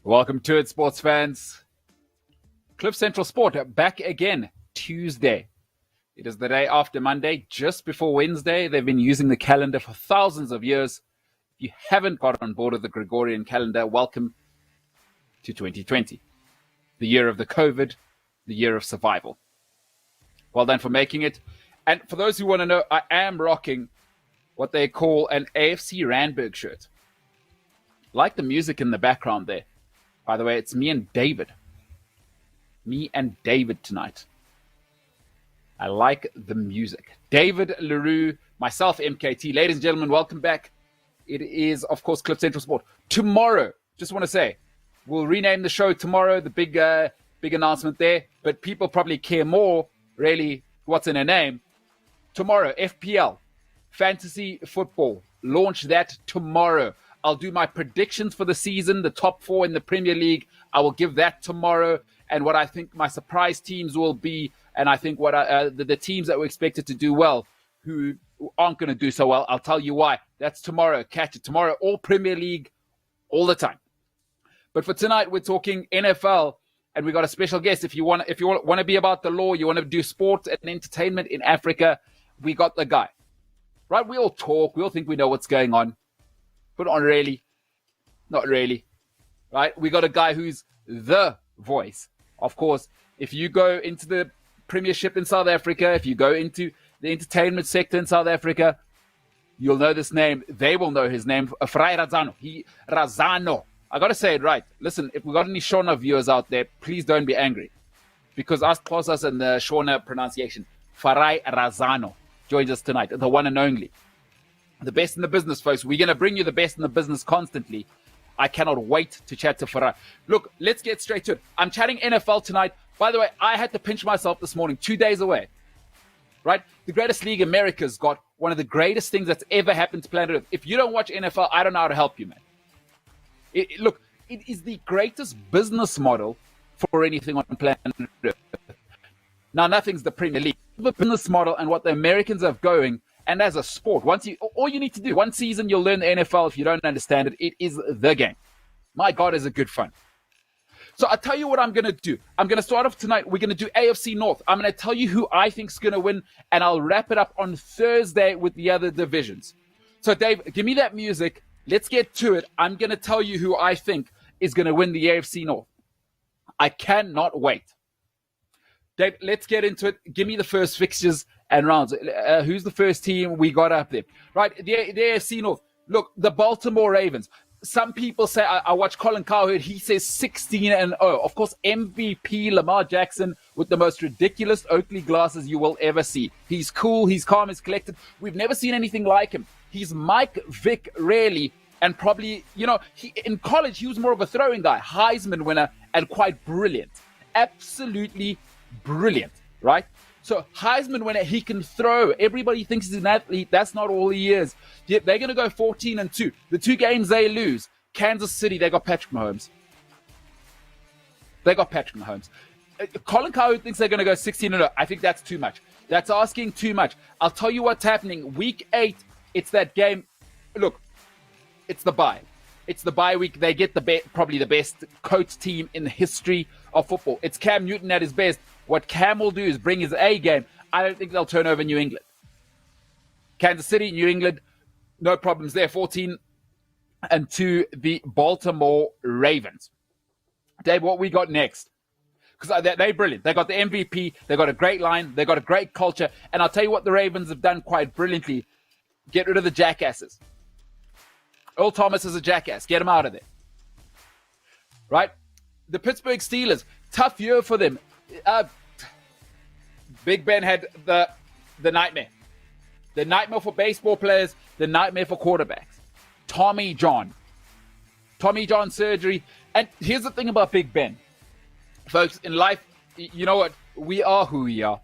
Welcome to it, sports fans. CliffCentral Sport back again Tuesday. It is the day after Monday, just before Wednesday. They've been using the calendar for thousands of years. If you haven't got on board with the Gregorian calendar, welcome to 2020, the year of the COVID, the year of survival. Well done for making it. And for those who want to know, I am rocking what they call an AFC Randburg shirt. Like the music in the background there. By the way, it's me and David. Me and David tonight. I like the music. David LaRue, myself, MKT. Ladies and gentlemen, welcome back. It is, of course, CliffCentral Sport. Tomorrow, just want to say, we'll rename the show tomorrow, the big announcement there. But people probably care more, really, what's in a name. Tomorrow, FPL, Fantasy Football. Launch that tomorrow. I'll do my predictions for the season, the top 4 in the Premier League. I will give that tomorrow, and what I think my surprise teams will be, and I think what the teams that were expected to do well, who aren't going to do so well. I'll tell you why. That's tomorrow. Catch it tomorrow. All Premier League, all the time. But for tonight, we're talking NFL, and we got a special guest. If you want to be about the law, you want to do sport and entertainment in Africa, we got the guy. Right? We all talk. We all think we know what's going on. But not really. Not really. Right? We got a guy who's the voice. Of course, if you go into the Premiership in South Africa, if you go into the entertainment sector in South Africa, you'll know this name. They will know his name. Farai Razano. Razano. I got to say it right. Listen, if we got any Shona viewers out there, please don't be angry. Because us close us in the Shona pronunciation. Farai Razano joins us tonight. The one and only. The best in the business, folks. We're going to bring you the best in the business constantly. I cannot wait to chat to Farai. Look, let's get straight to it. I'm chatting NFL tonight. By the way, I had to pinch myself this morning, 2 days away. Right? The greatest league America's got one of the greatest things that's ever happened to planet Earth. If you don't watch NFL, I don't know how to help you, man. Look, it is the greatest business model for anything on planet Earth. Now, nothing's the Premier League. The business model and what the Americans are going. And as a sport, all you need to do, one season, you'll learn the NFL. If you don't understand it, it is the game. My God, is it good fun. So I'll tell you what I'm going to do. I'm going to start off tonight. We're going to do AFC North. I'm going to tell you who I think is going to win, and I'll wrap it up on Thursday with the other divisions. So, Dave, give me that music. Let's get to it. I'm going to tell you who I think is going to win the AFC North. I cannot wait. Dave, let's get into it. Give me the first fixtures and rounds. Who's the first team we got up there? Right, the AFC North. Look, the Baltimore Ravens. Some people say, I watch Colin Cowherd, he says 16-0. Of course, MVP Lamar Jackson with the most ridiculous Oakley glasses you will ever see. He's cool, he's calm, he's collected. We've never seen anything like him. He's Mike Vick, really, and probably, in college, he was more of a throwing guy, Heisman winner, and quite brilliant. Absolutely brilliant, right? So Heisman winner, he can throw. Everybody thinks he's an athlete. That's not all he is. Yet they're going to go 14-2. The 2 games they lose, Kansas City, they got Patrick Mahomes. Colin Cowherd thinks they're going to go 16-0. I think that's too much. That's asking too much. I'll tell you what's happening. Week 8, it's that game. Look, it's the bye. It's the bye week. They get probably the best coach team in the history of football. It's Cam Newton at his best. What Cam will do is bring his A game. I don't think they'll turn over New England. Kansas City, New England, no problems there. 14-2, the Baltimore Ravens. Dave, what we got next? Because they're brilliant. They got the MVP. They got a great line. They got a great culture. And I'll tell you what the Ravens have done quite brilliantly. Get rid of the jackasses. Earl Thomas is a jackass. Get him out of there. Right? The Pittsburgh Steelers, tough year for them. Big Ben had the nightmare. The nightmare for baseball players, the nightmare for quarterbacks. Tommy John surgery. And here's the thing about Big Ben. Folks, in life, you know what? We are who we are.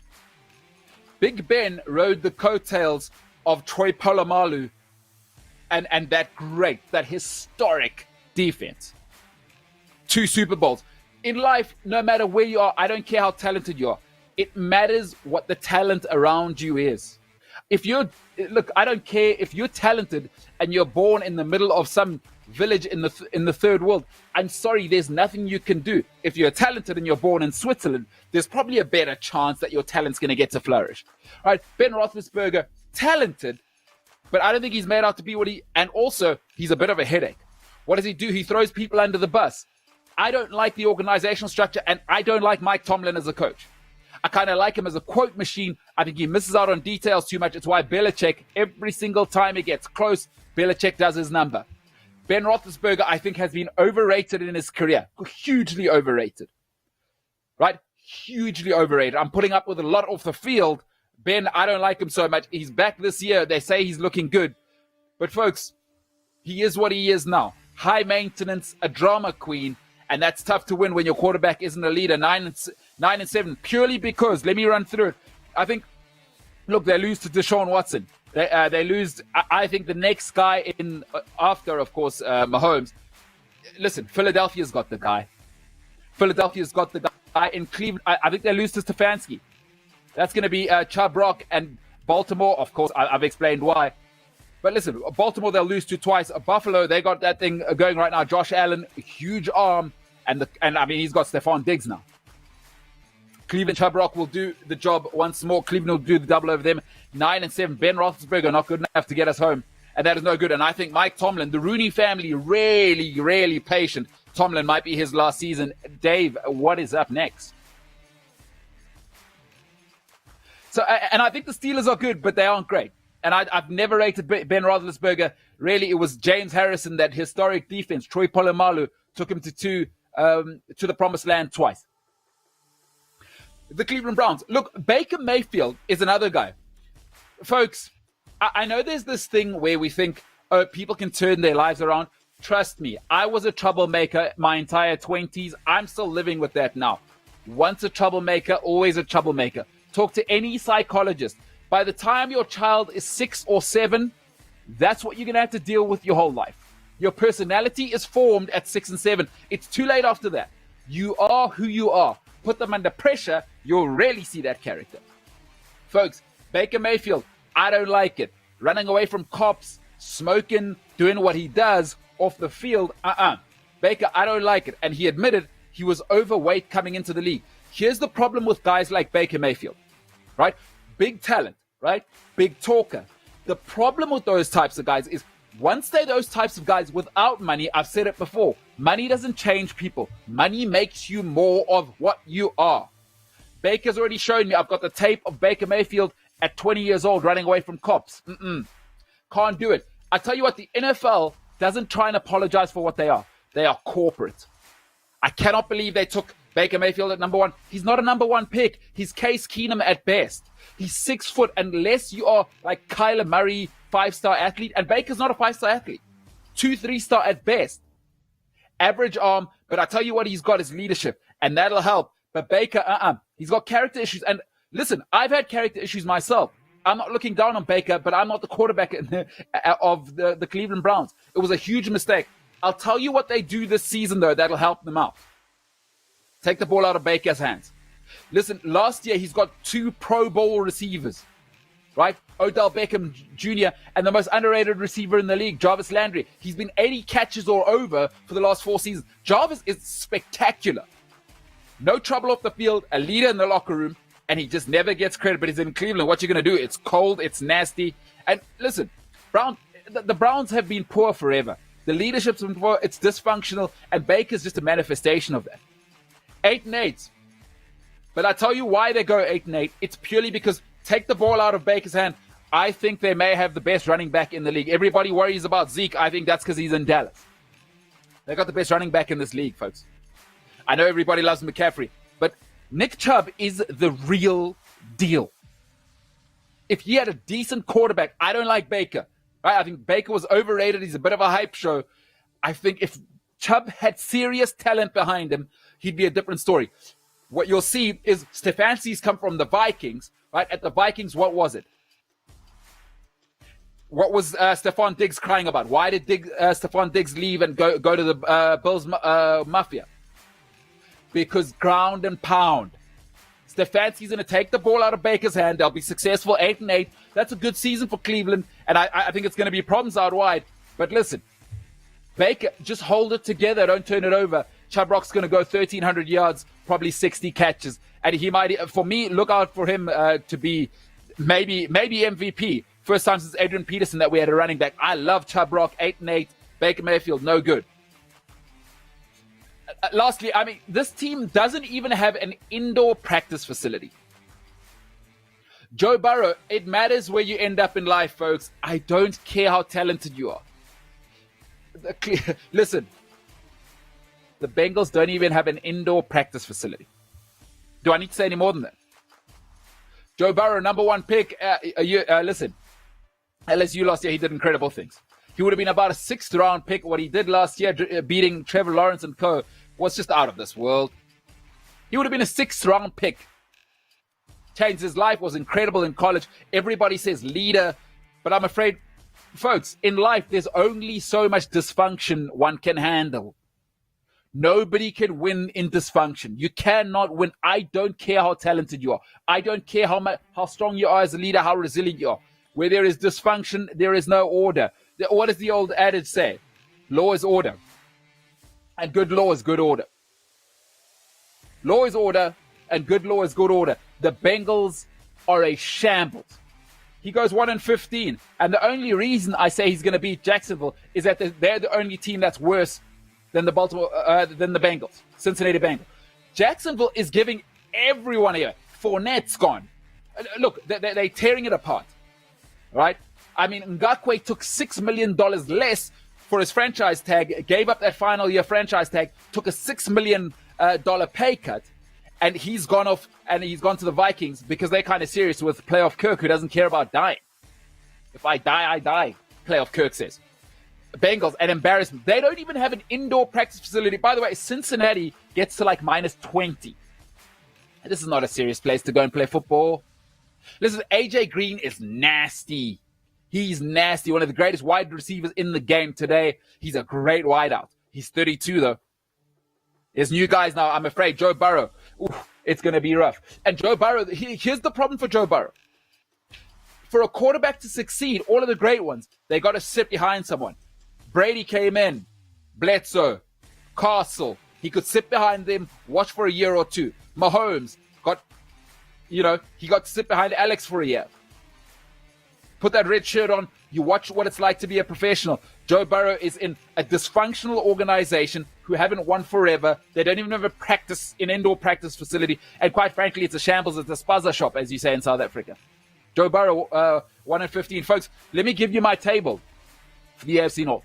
Big Ben rode the coattails of Troy Polamalu and that historic defense. 2 Super Bowls. In life, no matter where you are, I don't care how talented you are. It matters what the talent around you is. Look, I don't care if you're talented and you're born in the middle of some village in the third world. I'm sorry, there's nothing you can do. If you're talented and you're born in Switzerland, there's probably a better chance that your talent's going to get to flourish. All right, Ben Roethlisberger, talented, but I don't think he's made out to be what and also he's a bit of a headache. What does he do? He throws people under the bus. I don't like the organizational structure, and I don't like Mike Tomlin as a coach. I kind of like him as a quote machine. I think he misses out on details too much. It's why Belichick, every single time he gets close, Belichick does his number. Ben Roethlisberger, I think, has been overrated in his career. Hugely overrated. Right? Hugely overrated. I'm putting up with a lot off the field. Ben, I don't like him so much. He's back this year. They say he's looking good. But folks, he is what he is now. High maintenance, a drama queen. And that's tough to win when your quarterback isn't a leader. 9-7, purely because, let me run through it. I think, look, they lose to Deshaun Watson. They lose, I think, the next guy in after, of course, Mahomes. Listen, Philadelphia's got the guy. Philadelphia's got the guy in Cleveland. I think they lose to Stefanski. That's going to be Chubb Rock and Baltimore. Of course, I've explained why. But listen, Baltimore, they'll lose to twice. Buffalo, they got that thing going right now. Josh Allen, huge arm. And I mean, he's got Stephon Diggs now. Cleveland, Chubb Rock will do the job once more. Cleveland will do the double over them. 9-7. Ben Roethlisberger, not good enough to get us home. And that is no good. And I think Mike Tomlin, the Rooney family, really, really patient. Tomlin might be his last season. Dave, what is up next? So, and I think the Steelers are good, but they aren't great. And I've never rated Ben Roethlisberger. Really, it was James Harrison, that historic defense. Troy Polamalu took him to the promised land twice. The Cleveland Browns. Look, Baker Mayfield is another guy. Folks, I know there's this thing where we think, oh, people can turn their lives around. Trust me, I was a troublemaker my entire 20s. I'm still living with that now. Once a troublemaker, always a troublemaker. Talk to any psychologist. By the time your child is 6 or 7, that's what you're going to have to deal with your whole life. Your personality is formed at 6 and 7. It's too late after that. You are who you are. Put them under pressure, you'll really see that character. Folks, Baker Mayfield, I don't like it. Running away from cops, smoking, doing what he does off the field, Baker, I don't like it. And he admitted he was overweight coming into the league. Here's the problem with guys like Baker Mayfield, right? Big talent, right? Big talker. The problem with those types of guys is once they're those types of guys without money, I've said it before, money doesn't change people. Money makes you more of what you are. Baker's already shown me. I've got the tape of Baker Mayfield at 20 years old running away from cops. Can't do it. I tell you what, the NFL doesn't try and apologize for what they are. They are corporate. I cannot believe they took Baker Mayfield at number 1. He's not a number 1 pick. He's Case Keenum at best. He's 6 foot, unless you are like Kyler Murray, 5-star athlete. And Baker's not a 5-star athlete. 2-3-star at best. Average arm, but I tell you what he's got is leadership, and that'll help. But Baker, he's got character issues. And listen, I've had character issues myself. I'm not looking down on Baker, but I'm not the quarterback of the Cleveland Browns. It was a huge mistake. I'll tell you what they do this season, though, that'll help them out. Take the ball out of Baker's hands. Listen, last year he's got 2 Pro Bowl receivers, right? Odell Beckham Jr. and the most underrated receiver in the league, Jarvis Landry. He's been 80 catches or over for the last 4 seasons. Jarvis is spectacular. No trouble off the field, a leader in the locker room, and he just never gets credit. But he's in Cleveland. What you going to do? It's cold. It's nasty. And listen, the Browns have been poor forever. The leadership's been poor. It's dysfunctional. And Baker's just a manifestation of that. 8-8. But I tell you why they go 8-8. It's purely because take the ball out of Baker's hand. I think they may have the best running back in the league. Everybody worries about Zeke. I think that's because he's in Dallas. They got the best running back in this league, folks. I know everybody loves McCaffrey, but Nick Chubb is the real deal. If he had a decent quarterback, I don't like Baker. Right? I think Baker was overrated. He's a bit of a hype show. I think if Chubb had serious talent behind him, he'd be a different story. What you'll see is Stefanski's come from the Vikings, right? At the Vikings, what was it? What was Stephon Diggs crying about? Why did Stephon Diggs leave and go to the Bills Mafia? Because ground and pound. Stefanski's going to take the ball out of Baker's hand. They'll be successful, 8-8. That's a good season for Cleveland, and I think it's going to be problems out wide. But listen, Baker, just hold it together. Don't turn it over. Chubb Rock's going to go 1,300 yards, probably 60 catches. And he might, for me, look out for him to be maybe MVP. First time since Adrian Peterson that we had a running back. I love Chubb Rock, 8-8. Baker Mayfield, no good. Lastly, I mean, this team doesn't even have an indoor practice facility. Joe Burrow, it matters where you end up in life, folks. I don't care how talented you are. Listen, the Bengals don't even have an indoor practice facility. Do I need to say any more than that? Joe Burrow, number one pick. Listen, LSU last year, he did incredible things. He would have been about a 6th round pick. What he did last year, beating Trevor Lawrence and co., was just out of this world. He would have been a 6th round pick. Changed his life, was incredible in college. Everybody says leader. But I'm afraid, folks, in life, there's only so much dysfunction one can handle. Nobody can win in dysfunction. You cannot win. I don't care how talented you are. I don't care how strong you are as a leader, how resilient you are. Where there is dysfunction, there is no order. What does the old adage say? Law is order. And good law is good order. Law is order, and good law is good order. The Bengals are a shambles. He goes 1-15. And the only reason I say he's going to beat Jacksonville is that they're the only team that's worse than the Bengals, Cincinnati Bengals. Jacksonville is giving everyone here. Fournette's gone. Look, they're tearing it apart. Right? I mean, Ngakoue took $6 million less for his franchise tag, gave up that final year franchise tag, took a $6 million pay cut, and he's gone off and he's gone to the Vikings because they're kind of serious with playoff Kirk, who doesn't care about dying. If I die, I die, playoff Kirk says. Bengals, an embarrassment. They don't even have an indoor practice facility. By the way, Cincinnati gets to like -20. And this is not a serious place to go and play football. Listen, AJ Green is nasty. He's nasty. One of the greatest wide receivers in the game today. He's a great wideout. He's 32, though. There's new guys now. I'm afraid. Joe Burrow. Oof, it's going to be rough. And Joe Burrow, here's the problem for Joe Burrow. For a quarterback to succeed, all of the great ones, they got to sit behind someone. Brady came in. Bledsoe. Castle. He could sit behind them, watch for a year or two. Mahomes he got to sit behind Alex for a year. Put that red shirt on. You watch what it's like to be a professional. Joe Burrow is in a dysfunctional organization who haven't won forever. They don't even have an indoor practice facility. And quite frankly, it's a shambles. It's a spaza shop, as you say in South Africa. Joe Burrow, 1-15. Folks, let me give you my table for the AFC North.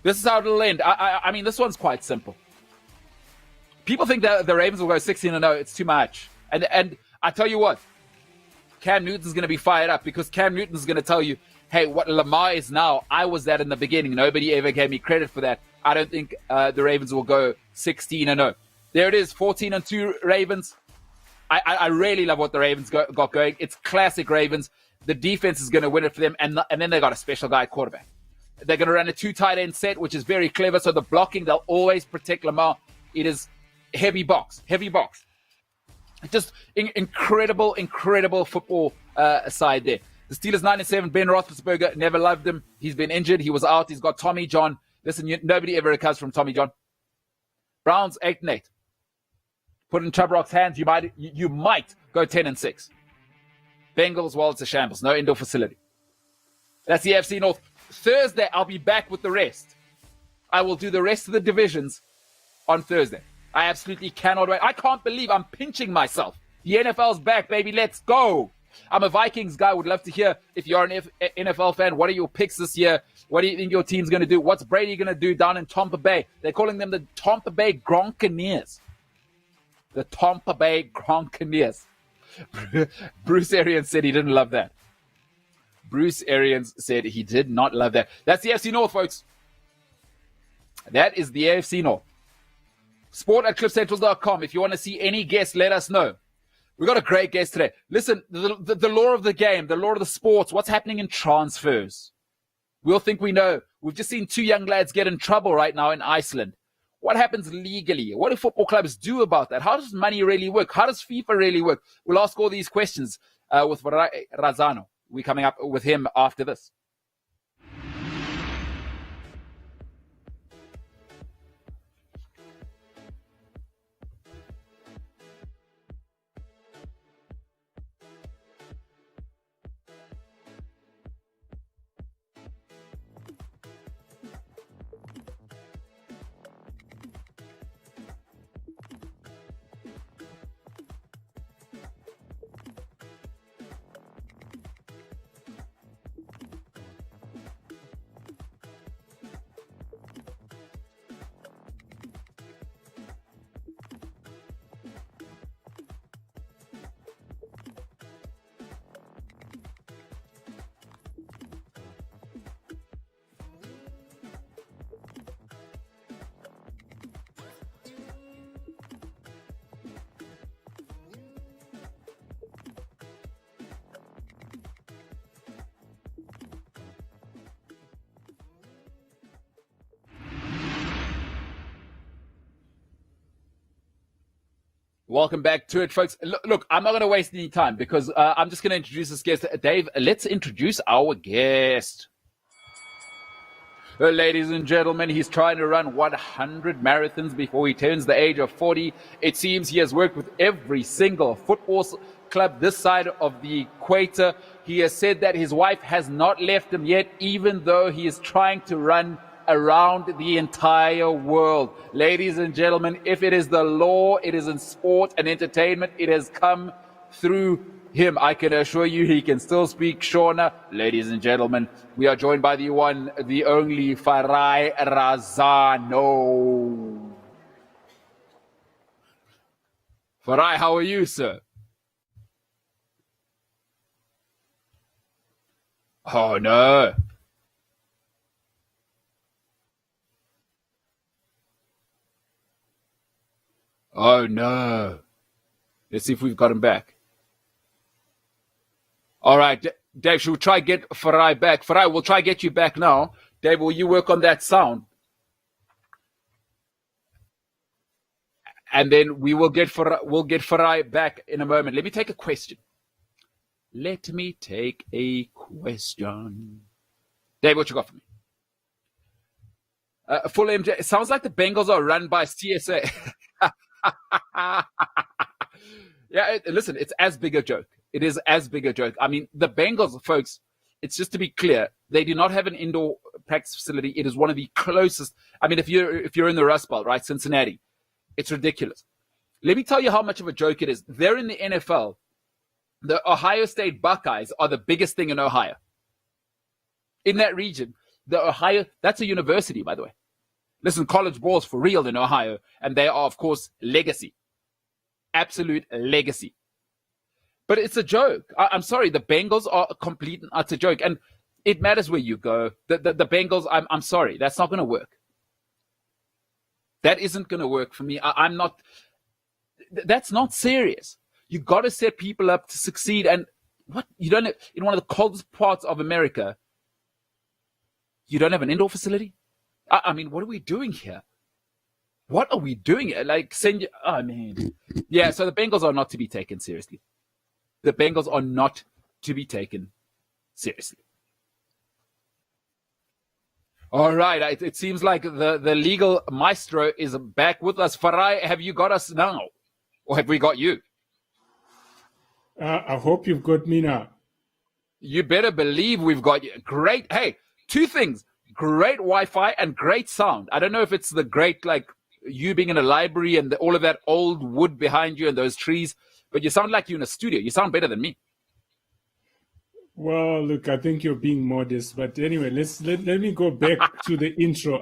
This is how it'll end. I mean, this one's quite simple. People think that the Ravens will go 16-0. It's too much. And I tell you what, Cam Newton's going to be fired up because Cam Newton's going to tell you, hey, what Lamar is now, I was that in the beginning. Nobody ever gave me credit for that. I don't think the Ravens will go 16-0. There it is, 14-2 Ravens. I really love what the Ravens got going. It's classic Ravens. The defense is going to win it for them, and then they got a special guy quarterback. They're going to run a 2 tight end set, which is very clever. So the blocking, they'll always protect Lamar. It is heavy box. Just incredible football side there. The Steelers 9-7. Ben Roethlisberger, never loved him. He's been injured. He was out. He's got Tommy John. Listen, nobody ever recovers from Tommy John. Browns 8-8. Put in Chubb Rock's hands. You might go 10-6. Bengals, well, it's a shambles. No indoor facility. That's the AFC North. Thursday, I'll be back with the rest. I will do the rest of the divisions on Thursday. I absolutely cannot wait. I can't believe I'm pinching myself. The NFL's back, baby. Let's go. I'm a Vikings guy. Would love to hear if you're an NFL fan. What are your picks this year? What do you think your team's going to do? What's Brady going to do down in Tampa Bay? They're calling them the Tampa Bay Gronkaneers. The Tampa Bay Gronkaneers. Bruce Arians said he didn't love that. Bruce Arians said he did not love that. That's the AFC North, folks. That is the AFC North. Sport@cliffcentral.com. If you want to see any guests, let us know. We've got a great guest today. Listen, the law of the game, the law of the sports, what's happening in transfers. We'll think we know. We've just seen 2 young lads get in trouble right now in Iceland. What happens legally? What do football clubs do about that? How does money really work? How does FIFA really work? We'll ask all these questions with Farai Razano. We're coming up with him after this. Welcome back to it, folks. Look, I'm not going to waste any time because I'm just going to introduce this guest. Dave, let's introduce our guest. Ladies and gentlemen, he's trying to run 100 marathons before he turns the age of 40. It seems he has worked with every single football club this side of the equator. He has said that his wife has not left him yet, even though he is trying to run around the entire world. Ladies and gentlemen, if it is the law, it is in sport and entertainment, it has come through him. I can assure you he can still speak Shona. Ladies and gentlemen, we are joined by the one, the only Farai Razano. Farai, how are you, sir? Oh, no. Oh, no. Let's see if we've got him back. All right, Dave, should we try get Farai back? Farai, we'll try get you back now. Dave, will you work on that sound? And then we'll get Farai back in a moment. Let me take a question. Let me take a question. Dave, what you got for me? Full MJ. It sounds like the Bengals are run by CSA. Yeah, listen, it's as big a joke. It is as big a joke. I mean, the Bengals, folks, it's just to be clear, they do not have an indoor practice facility. It is one of the closest. I mean, if you're in the Rust Belt, right, Cincinnati, it's ridiculous. Let me tell you how much of a joke it is. They're in the NFL. The Ohio State Buckeyes are the biggest thing in Ohio. In that region, that's a university, by the way. Listen, college ball's for real in Ohio, and they are, of course, legacy. Absolute legacy. But it's a joke. I'm sorry, the Bengals are a complete and utter joke. And it matters where you go. The Bengals, I'm sorry, that's not going to work. That isn't going to work for me. I'm not, that's not serious. You got to set people up to succeed. And what, you don't have, in one of the coldest parts of America, you don't have an indoor facility? I mean, what are we doing here? What are we doing here? Like, I mean, yeah, so the Bengals are not to be taken seriously. The Bengals are not to be taken seriously. All right, it seems like the legal maestro is back with us. Farai, have you got us now? Or have we got you? I hope you've got me now. You better believe we've got you. Great. Hey, two things. Great Wi-Fi and great sound. I don't know if it's the great, like, you being in a library and all of that old wood behind you and those trees, but you sound like you're in a studio. You sound better than me. Well, look, I think you're being modest, but anyway, let me go back to the intro.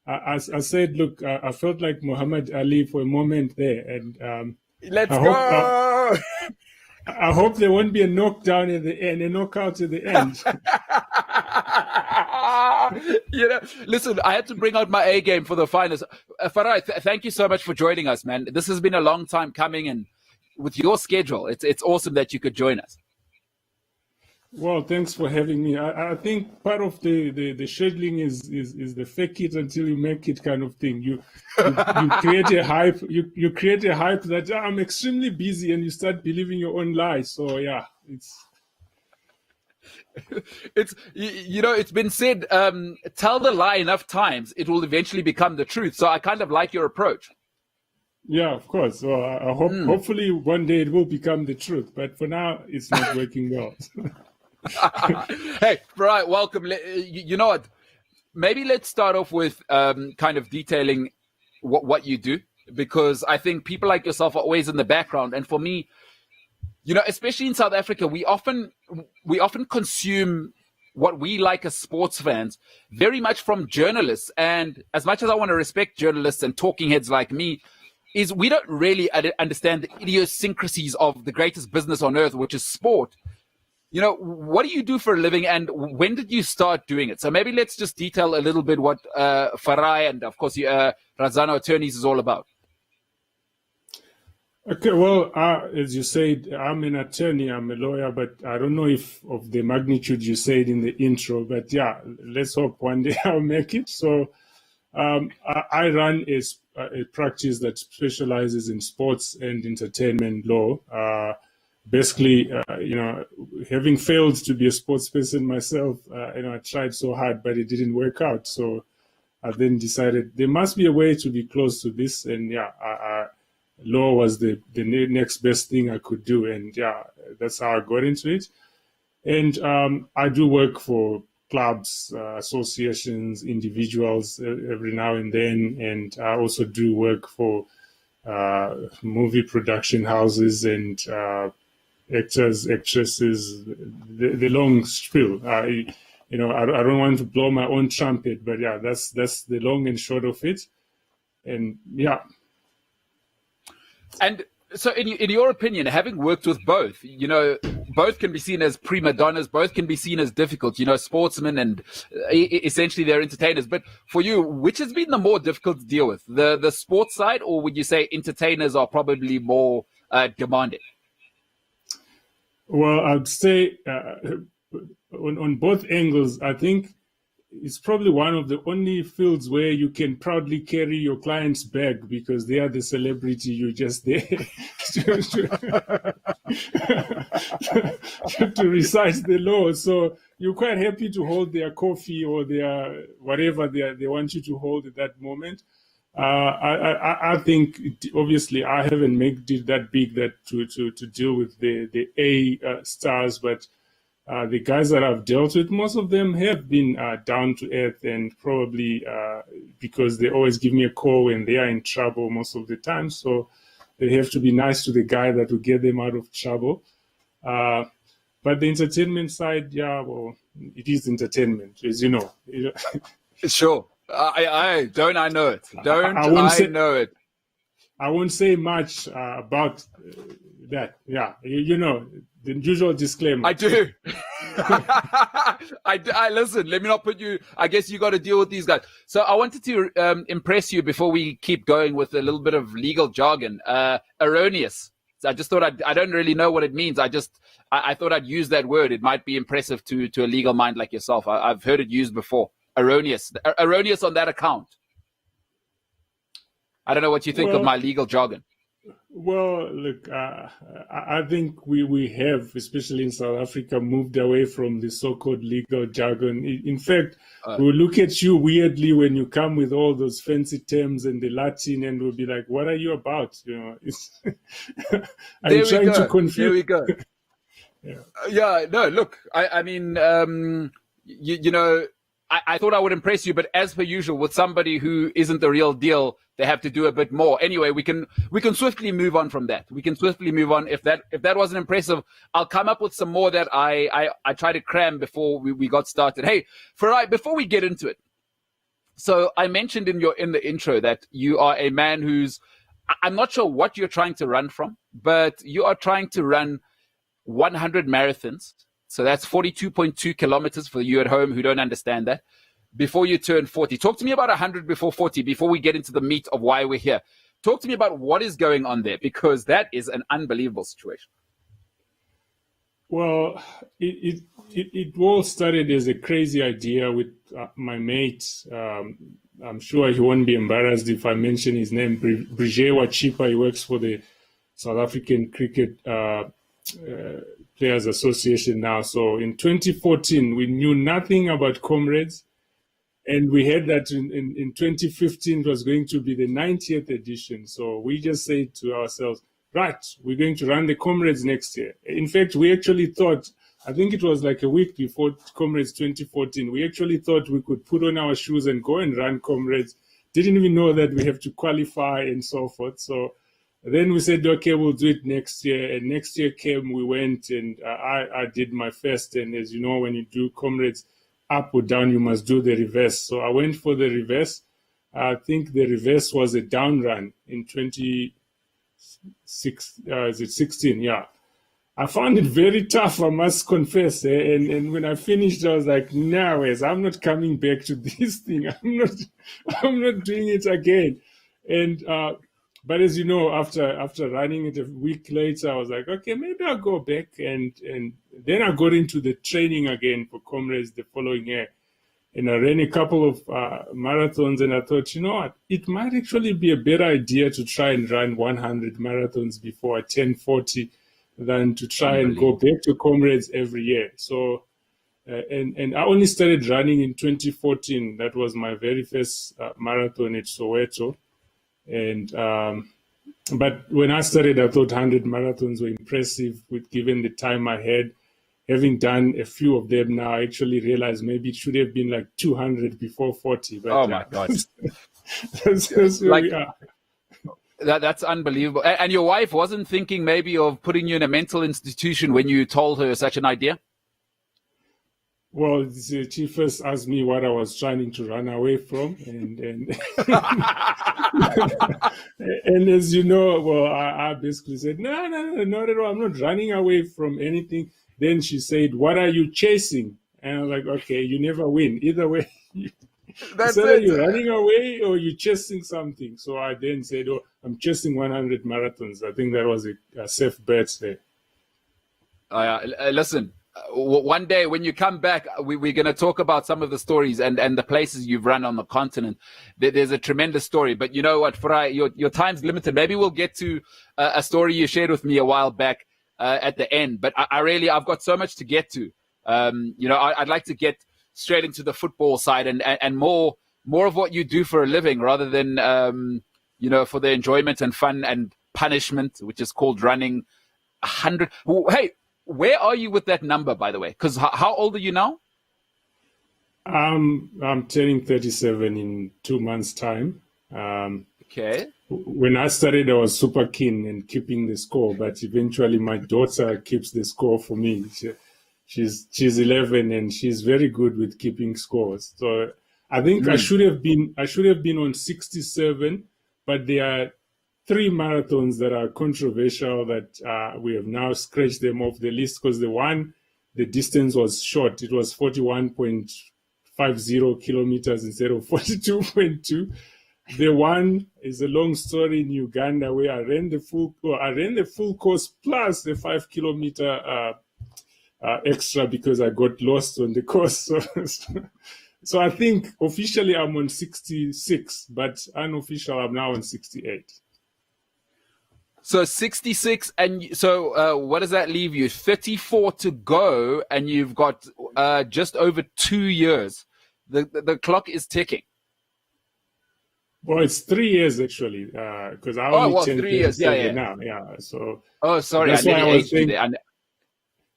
I said, look, I felt like Muhammad Ali for a moment there, and let's go. I hope there won't be a knockdown in the end, a knockout at the end. You know, listen, I had to bring out my A game for the finals. Farai, thank you so much for joining us, man. This has been a long time coming, and with your schedule, it's awesome that you could join us. Well, thanks for having me. I think part of the scheduling is the fake it until you make it kind of thing. You create a hype. You create a hype that I'm extremely busy, and you start believing your own lies. So yeah, It's been said, tell the lie enough times, it will eventually become the truth. So I kind of like your approach. yeah, of course. So I hope hopefully one day it will become the truth. But for now, it's not working well. Hey, right, welcome. You know what? Maybe let's start off with kind of detailing what you do, because I think people like yourself are always in the background. And for me, especially in South Africa, we often consume what we like as sports fans very much from journalists. And as much as I want to respect journalists and talking heads like me, is we don't really understand the idiosyncrasies of the greatest business on earth, which is sport. What do you do for a living, and when did you start doing it? So maybe let's just detail a little bit what Farai and, of course, Razano Attorneys is all about. Okay, well, as you said, I'm an attorney, I'm a lawyer, but I don't know if of the magnitude you said in the intro. But yeah, let's hope one day I'll make it. So I run a practice that specializes in sports and entertainment law. Basically, having failed to be a sports person myself, I tried so hard, but it didn't work out. So I then decided there must be a way to be close to this. And yeah, law was the next best thing I could do. And yeah, that's how I got into it. And I do work for clubs, associations, individuals every now and then. And I also do work for movie production houses and actors, actresses, the long spiel. I don't want to blow my own trumpet, but yeah, that's the long and short of it. And yeah. And so in your opinion, having worked with both, both can be seen as prima donnas, both can be seen as difficult, sportsmen, and essentially they're entertainers. But for you, which has been the more difficult to deal with, the sports side, or would you say entertainers are probably more demanding? Well, I'd say on both angles, I think it's probably one of the only fields where you can proudly carry your client's bag because they are the celebrity. You're just there to recite the law. So you're quite happy to hold their coffee or their whatever they want you to hold at that moment. I think obviously I haven't made it that big that to deal with the A stars, but the guys that I've dealt with, most of them have been down to earth, and probably because they always give me a call when they are in trouble most of the time. So they have to be nice to the guy that will get them out of trouble. But the entertainment side, yeah, well, it is entertainment, as you know. Sure. I know it. I know it. I won't say much about that. Yeah, the usual disclaimer. I do. I listen. Let me not put you. I guess you got to deal with these guys. So I wanted to impress you before we keep going with a little bit of legal jargon. Erroneous. So I just thought I don't really know what it means. I thought I'd use that word. It might be impressive to a legal mind like yourself. I've heard it used before. Erroneous on that account. I don't know what you think of my legal jargon. Well, look, I think we have, especially in South Africa, moved away from the so-called legal jargon. In fact, we'll look at you weirdly when you come with all those fancy terms and the Latin, and we'll be like, "What are you about?" Are you trying to confuse? There we go. Yeah. No. Look, I mean, I thought I would impress you, but as per usual, with somebody who isn't the real deal, they have to do a bit more. Anyway, we can swiftly move on from that. We can swiftly move on. If that wasn't impressive, I'll come up with some more that I try to cram before we got started. Hey, Farai, before we get into it, so I mentioned in the intro that you are a man who's, I'm not sure what you're trying to run from, but you are trying to run 100 marathons. So that's 42.2 kilometers for you at home who don't understand that, before you turn 40. Talk to me about 100 before 40, before we get into the meat of why we're here. Talk to me about what is going on there, because that is an unbelievable situation. Well, it all started as a crazy idea with my mate. I'm sure he won't be embarrassed if I mention his name, Brigitte Wachipa. He works for the South African Cricket Players Association now. So in 2014, we knew nothing about Comrades. And we heard that in 2015 it was going to be the 90th edition. So we just said to ourselves, right, we're going to run the Comrades next year. In fact, we actually thought, I think it was like a week before Comrades 2014, we actually thought we could put on our shoes and go and run Comrades. Didn't even know that we have to qualify and so forth. So then we said, okay, we'll do it next year. And next year came, we went, and I did my first. And as you know, when you do Comrades, up or down, you must do the reverse. So I went for the reverse. I think the reverse was a down run in 2016? Yeah. I found it very tough, I must confess. And when I finished, I was like, no, Wes, I'm not coming back to this thing. I'm not doing it again. And but as you know, after running it a week later, I was like, okay, maybe I'll go back. And then I got into the training again for Comrades the following year. And I ran a couple of marathons, and I thought, you know what, it might actually be a better idea to try and run 100 marathons before I turn 40 than to try and go back to Comrades every year. So, and I only started running in 2014. That was my very first marathon at Soweto. And but when I started, I thought 100 marathons were impressive, with given the time I had. Having done a few of them now, I actually realized maybe it should have been like 200 before 40. But, oh my God! that's where like, we are. That's unbelievable. And your wife wasn't thinking maybe of putting you in a mental institution when you told her such an idea? Well, she first asked me what I was trying to run away from, and and as you know, well, I basically said, no, not at all. I'm not running away from anything. Then she said, what are you chasing? And I was like, okay, you never win. Either way, That's either it. you're running away or you're chasing something. So I then said, oh, I'm chasing 100 marathons. I think that was a safe bet there. Listen, one day when you come back, we're going to talk about some of the stories and the places you've run on the continent. There's a tremendous story. But you know what, Farai, your time's limited. Maybe we'll get to a story you shared with me a while back at the end. But I've got so much to get to. I'd like to get straight into the football side and more of what you do for a living rather than, for the enjoyment and fun and punishment, which is called running 100. Hey, where are you with that number, by the way? Because how old are you now? I'm turning 37 in 2 months' time. Okay. When I started, I was super keen in keeping the score, but eventually my daughter keeps the score for me. She's 11 and she's very good with keeping scores. So I think I should have been on 67, but there are 3 marathons that are controversial that we have now scratched them off the list, because the distance was short. It was 41.50 kilometers instead of 42.2. The one is a long story in Uganda where I ran the full course plus the 5 kilometer extra because I got lost on the course. So I think officially I'm on 66, but unofficial I'm now on 68. So 66, and so what does that leave you? 34 to go, and you've got just over 2 years. The clock is ticking. Well, it's 3 years actually, because I only turned 3 years. Yeah. now. Yeah. So. Oh, sorry, that's I aged you there.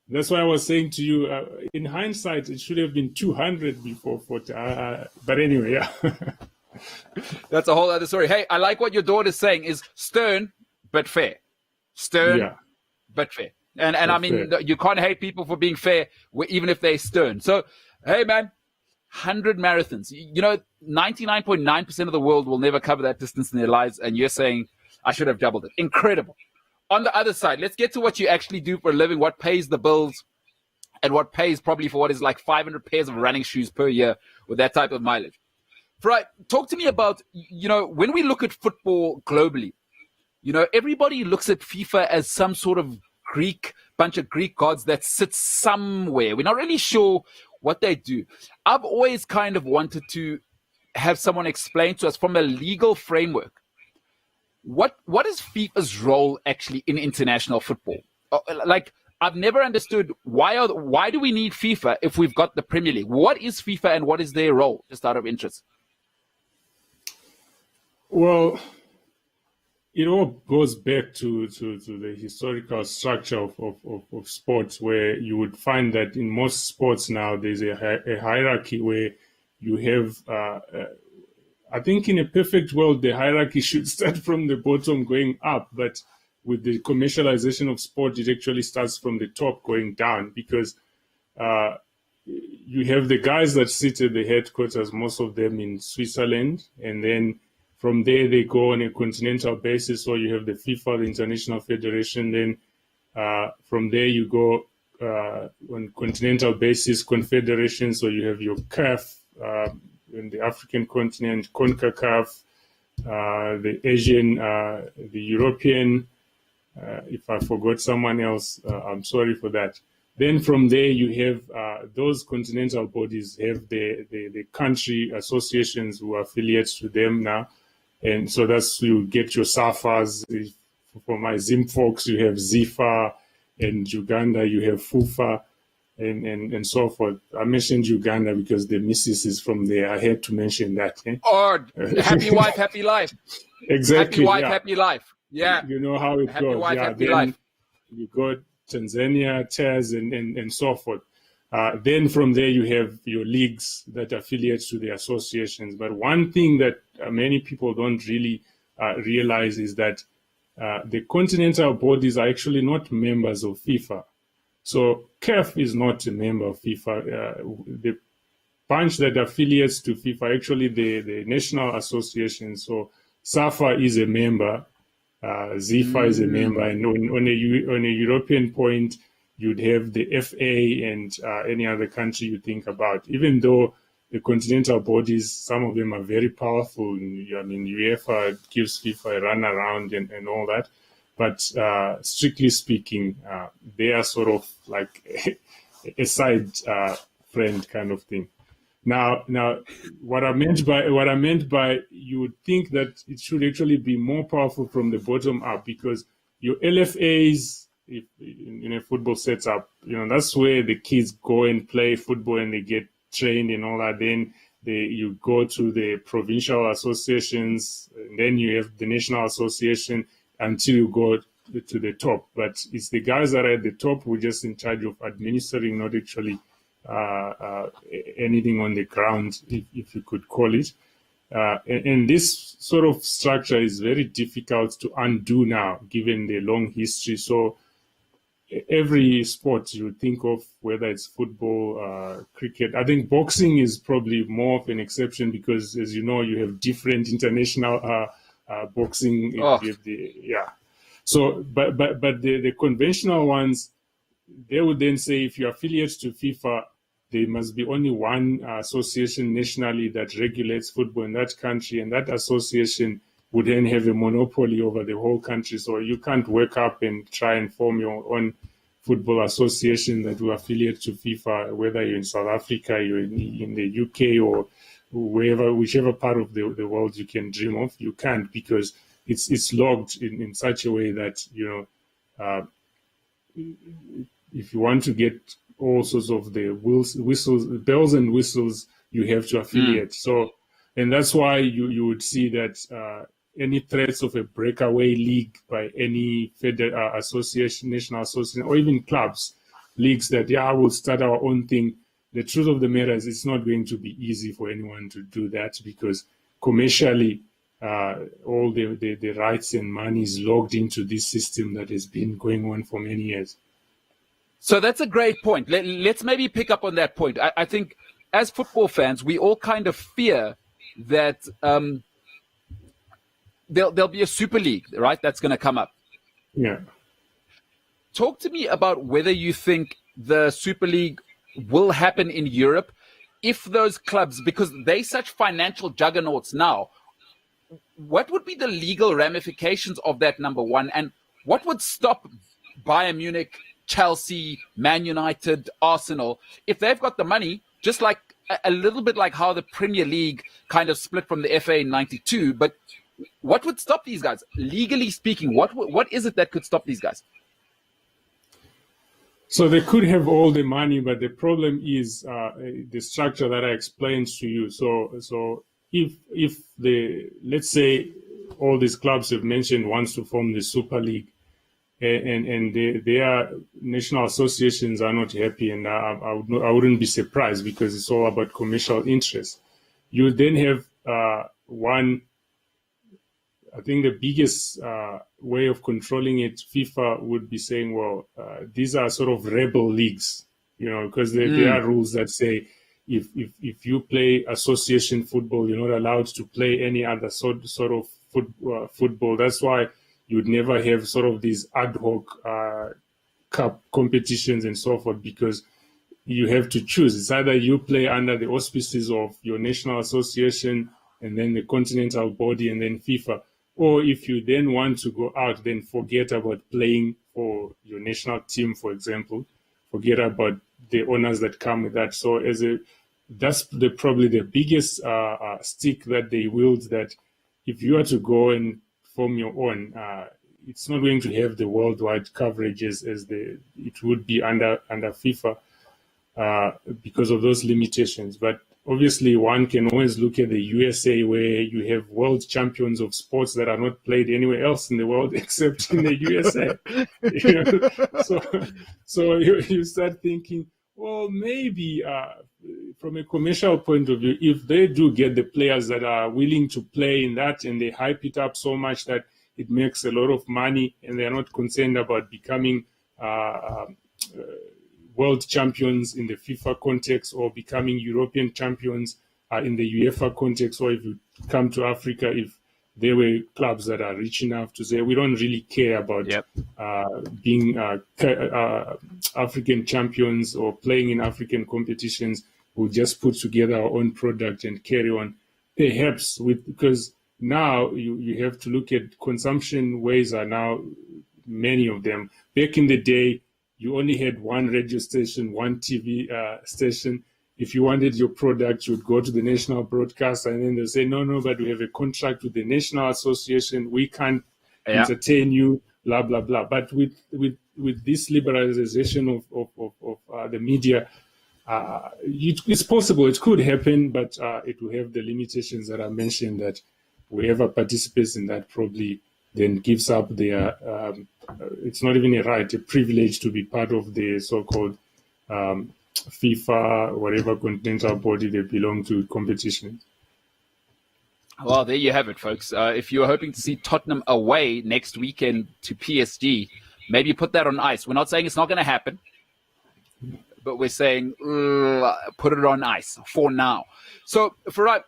That's why I was saying to you, in hindsight, it should have been 200 before 40. But anyway, yeah. That's a whole other story. Hey, I like what your daughter's saying is stern, but fair. Stern, but fair. And I mean, you can't hate people for being fair, even if they're stern. So, hey, man, 100 marathons. 99.9% of the world will never cover that distance in their lives. And you're saying, I should have doubled it. Incredible. On the other side, let's get to what you actually do for a living, what pays the bills, and what pays probably for what is like 500 pairs of running shoes per year with that type of mileage. Right, talk to me about, when we look at football globally, everybody looks at FIFA as some sort of Greek bunch of Greek gods that sit somewhere. We're not really sure what they do. I've always kind of wanted to have someone explain to us from a legal framework what is FIFA's role actually in international football. Like, I've never understood why do we need FIFA if we've got the Premier League? What is FIFA and what is their role, just out of interest? Well, it all goes back to the historical structure of sports, where you would find that in most sports now there's a hierarchy where you have, I think in a perfect world, the hierarchy should start from the bottom going up, but with the commercialization of sport, it actually starts from the top going down, because you have the guys that sit at the headquarters, most of them in Switzerland, and then from there they go on a continental basis. So you have the FIFA, the International Federation. Then from there you go on continental basis, confederation. So you have your CAF in the African continent, CONCACAF, the Asian, the European. If I forgot someone else, I'm sorry for that. Then from there you have those continental bodies have the country associations who are affiliates to them now. And so that's, you get your SAFAs. For my Zim folks, you have ZIFA, and Uganda, you have FUFA, and so forth. I mentioned Uganda because the missus is from there. I had to mention that. Or happy wife, happy life. Exactly. Happy wife, happy life. Yeah. You know how it happy goes. Wife, yeah. happy Then life. you got Tanzania, TAS, and so forth. Then from there you have your leagues that affiliate to the associations. But one thing that many people don't really realize is that the continental bodies are actually not members of FIFA. So CAF is not a member of FIFA. The bunch that affiliates to FIFA, actually the national association. So SAFA is a member, ZIFA is a member, and on a European point, you'd have the FA and any other country you think about. Even though the continental bodies, some of them are very powerful. I mean, UEFA gives FIFA a run around and all that. But strictly speaking, they are sort of like a side friend kind of thing. Now, what I meant by you would think that it should actually be more powerful from the bottom up, because your LFAs, if in a football setup, that's where the kids go and play football and they get trained and all that. Then you go to the provincial associations, and then you have the national association until you go to the top. But it's the guys that are at the top who are just in charge of administering, not actually anything on the ground, if you could call it. And this sort of structure is very difficult to undo now, given the long history. So every sport you think of, whether it's football, cricket, I think boxing is probably more of an exception, because, as you know, you have different international boxing. So, but the conventional ones, they would then say if you affiliate to FIFA, there must be only one association nationally that regulates football in that country, and that association would then have a monopoly over the whole country. So you can't wake up and try and form your own football association that will affiliate to FIFA, whether you're in South Africa, you're in the UK, or whichever part of the world you can dream of. You can't, because it's logged in such a way that, if you want to get all sorts of the whistles, bells and whistles, you have to affiliate. So, and that's why you would see that any threats of a breakaway league by any association, national association, or even clubs, leagues that, we'll start our own thing. The truth of the matter is, it's not going to be easy for anyone to do that, because commercially, all the rights and money is logged into this system that has been going on for many years. So that's a great point. Let's maybe pick up on that point. I think as football fans, we all kind of fear that there'll be a super league, right? That's going to come up. Yeah. Talk to me about whether you think the Super League will happen in Europe if those clubs, because they're such financial juggernauts now, what would be the legal ramifications of that, number one? And what would stop Bayern Munich Chelsea, Man United, Arsenal, if they've got the money, just like a little bit like how the Premier League kind of split from the FA in '92, but what would stop these guys? Legally speaking, what is it that could stop these guys? So they could have all the money, but the problem is the structure that I explained to you. So if let's say all these clubs have mentioned wants to form the Super League, and their national associations are not happy, and I wouldn't be surprised because it's all about commercial interests. You then have one. I think the biggest way of controlling it, FIFA would be saying, well, these are sort of rebel leagues, because there are rules that say if you play association football, you're not allowed to play any other sort of football. That's why you'd never have sort of these ad hoc cup competitions and so forth, because you have to choose. It's either you play under the auspices of your national association and then the continental body and then FIFA. Or if you then want to go out, then forget about playing for your national team, for example. Forget about the honors that come with that. So that's probably the biggest stick that they wield, that if you are to go and form your own, it's not going to have the worldwide coverage as it would be under FIFA because of those limitations. But obviously, one can always look at the USA, where you have world champions of sports that are not played anywhere else in the world except in the USA. So you start thinking, well, maybe from a commercial point of view, if they do get the players that are willing to play in that and they hype it up so much that it makes a lot of money and they're not concerned about becoming world champions in the FIFA context or becoming European champions in the UEFA context, or if you come to Africa, if there were clubs that are rich enough to say, we don't really care about being African champions or playing in African competitions, we'll just put together our own product and carry on. Perhaps because now you have to look at consumption ways are now many of them. Back in the day, you only had one radio station, one TV station. If you wanted your product, you would go to the national broadcaster, and then they'll say, no, but we have a contract with the National Association. We can't entertain you, blah, blah, blah. But with this liberalization of the media, it's possible. It could happen, but it will have the limitations that I mentioned, that whoever participates in that probably then gives up their, it's not even a right, a privilege to be part of the so-called FIFA, whatever continental body they belong to, competition. Well, there you have it, folks. If you're hoping to see Tottenham away next weekend to PSG, maybe put that on ice. We're not saying it's not going to happen, but we're saying put it on ice for now. So, Farai,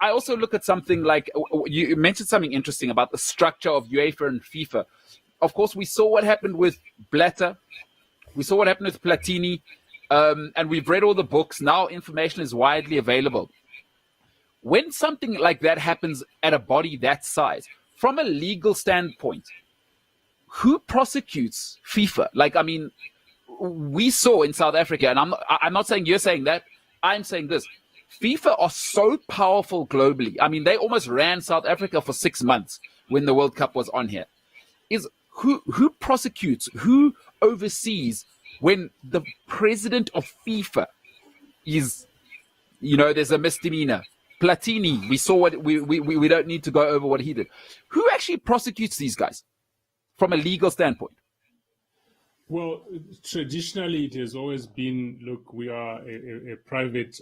I also look at something like, you mentioned something interesting about the structure of UEFA and FIFA. Of course, we saw what happened with Blatter. We saw what happened with Platini. And we've read all the books. Now information is widely available. When something like that happens at a body that size, from a legal standpoint, who prosecutes FIFA? Like, I mean, we saw in South Africa, and I'm not saying you're saying that, I'm saying this. FIFA are so powerful globally. I mean, they almost ran South Africa for 6 months when the World Cup was on here. Is who prosecutes, who oversees when the president of FIFA is, there's a misdemeanor? Platini, we saw what we don't need to go over what he did. Who actually prosecutes these guys from a legal standpoint? Well, traditionally, it has always been, look, we are a private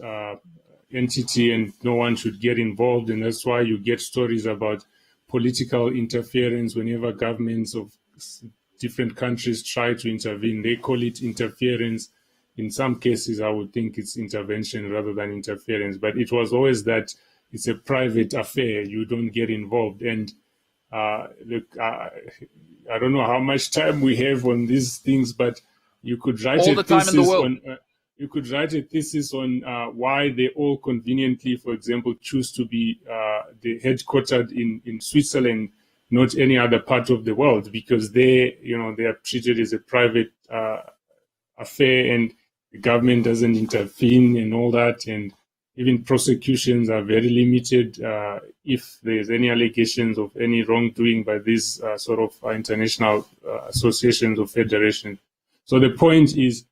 entity and no one should get involved. And that's why you get stories about political interference whenever governments of different countries try to intervene. They call it interference. In some cases, I would think it's intervention rather than interference. But it was always that it's a private affair. You don't get involved. And look, I don't know how much time we have on these things, but you could write all the time in the world. You could write a thesis on why they all conveniently, for example, choose to be headquartered in Switzerland, not any other part of the world, because they are treated as a private affair, and the government doesn't intervene and all that, and even prosecutions are very limited if there's any allegations of any wrongdoing by these sort of international associations or federations. So the point is,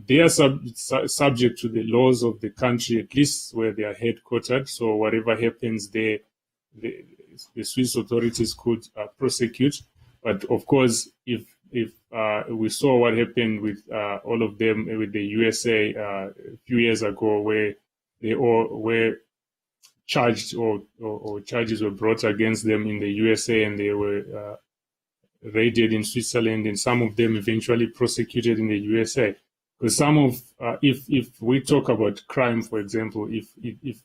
they are subject to the laws of the country, at least where they are headquartered. So whatever happens there, the Swiss authorities could prosecute. But of course, if we saw what happened with all of them with the USA a few years ago, where they all were charged or charges were brought against them in the USA, and they were raided in Switzerland, and some of them eventually prosecuted in the USA. Because some of, if we talk about crime, for example, if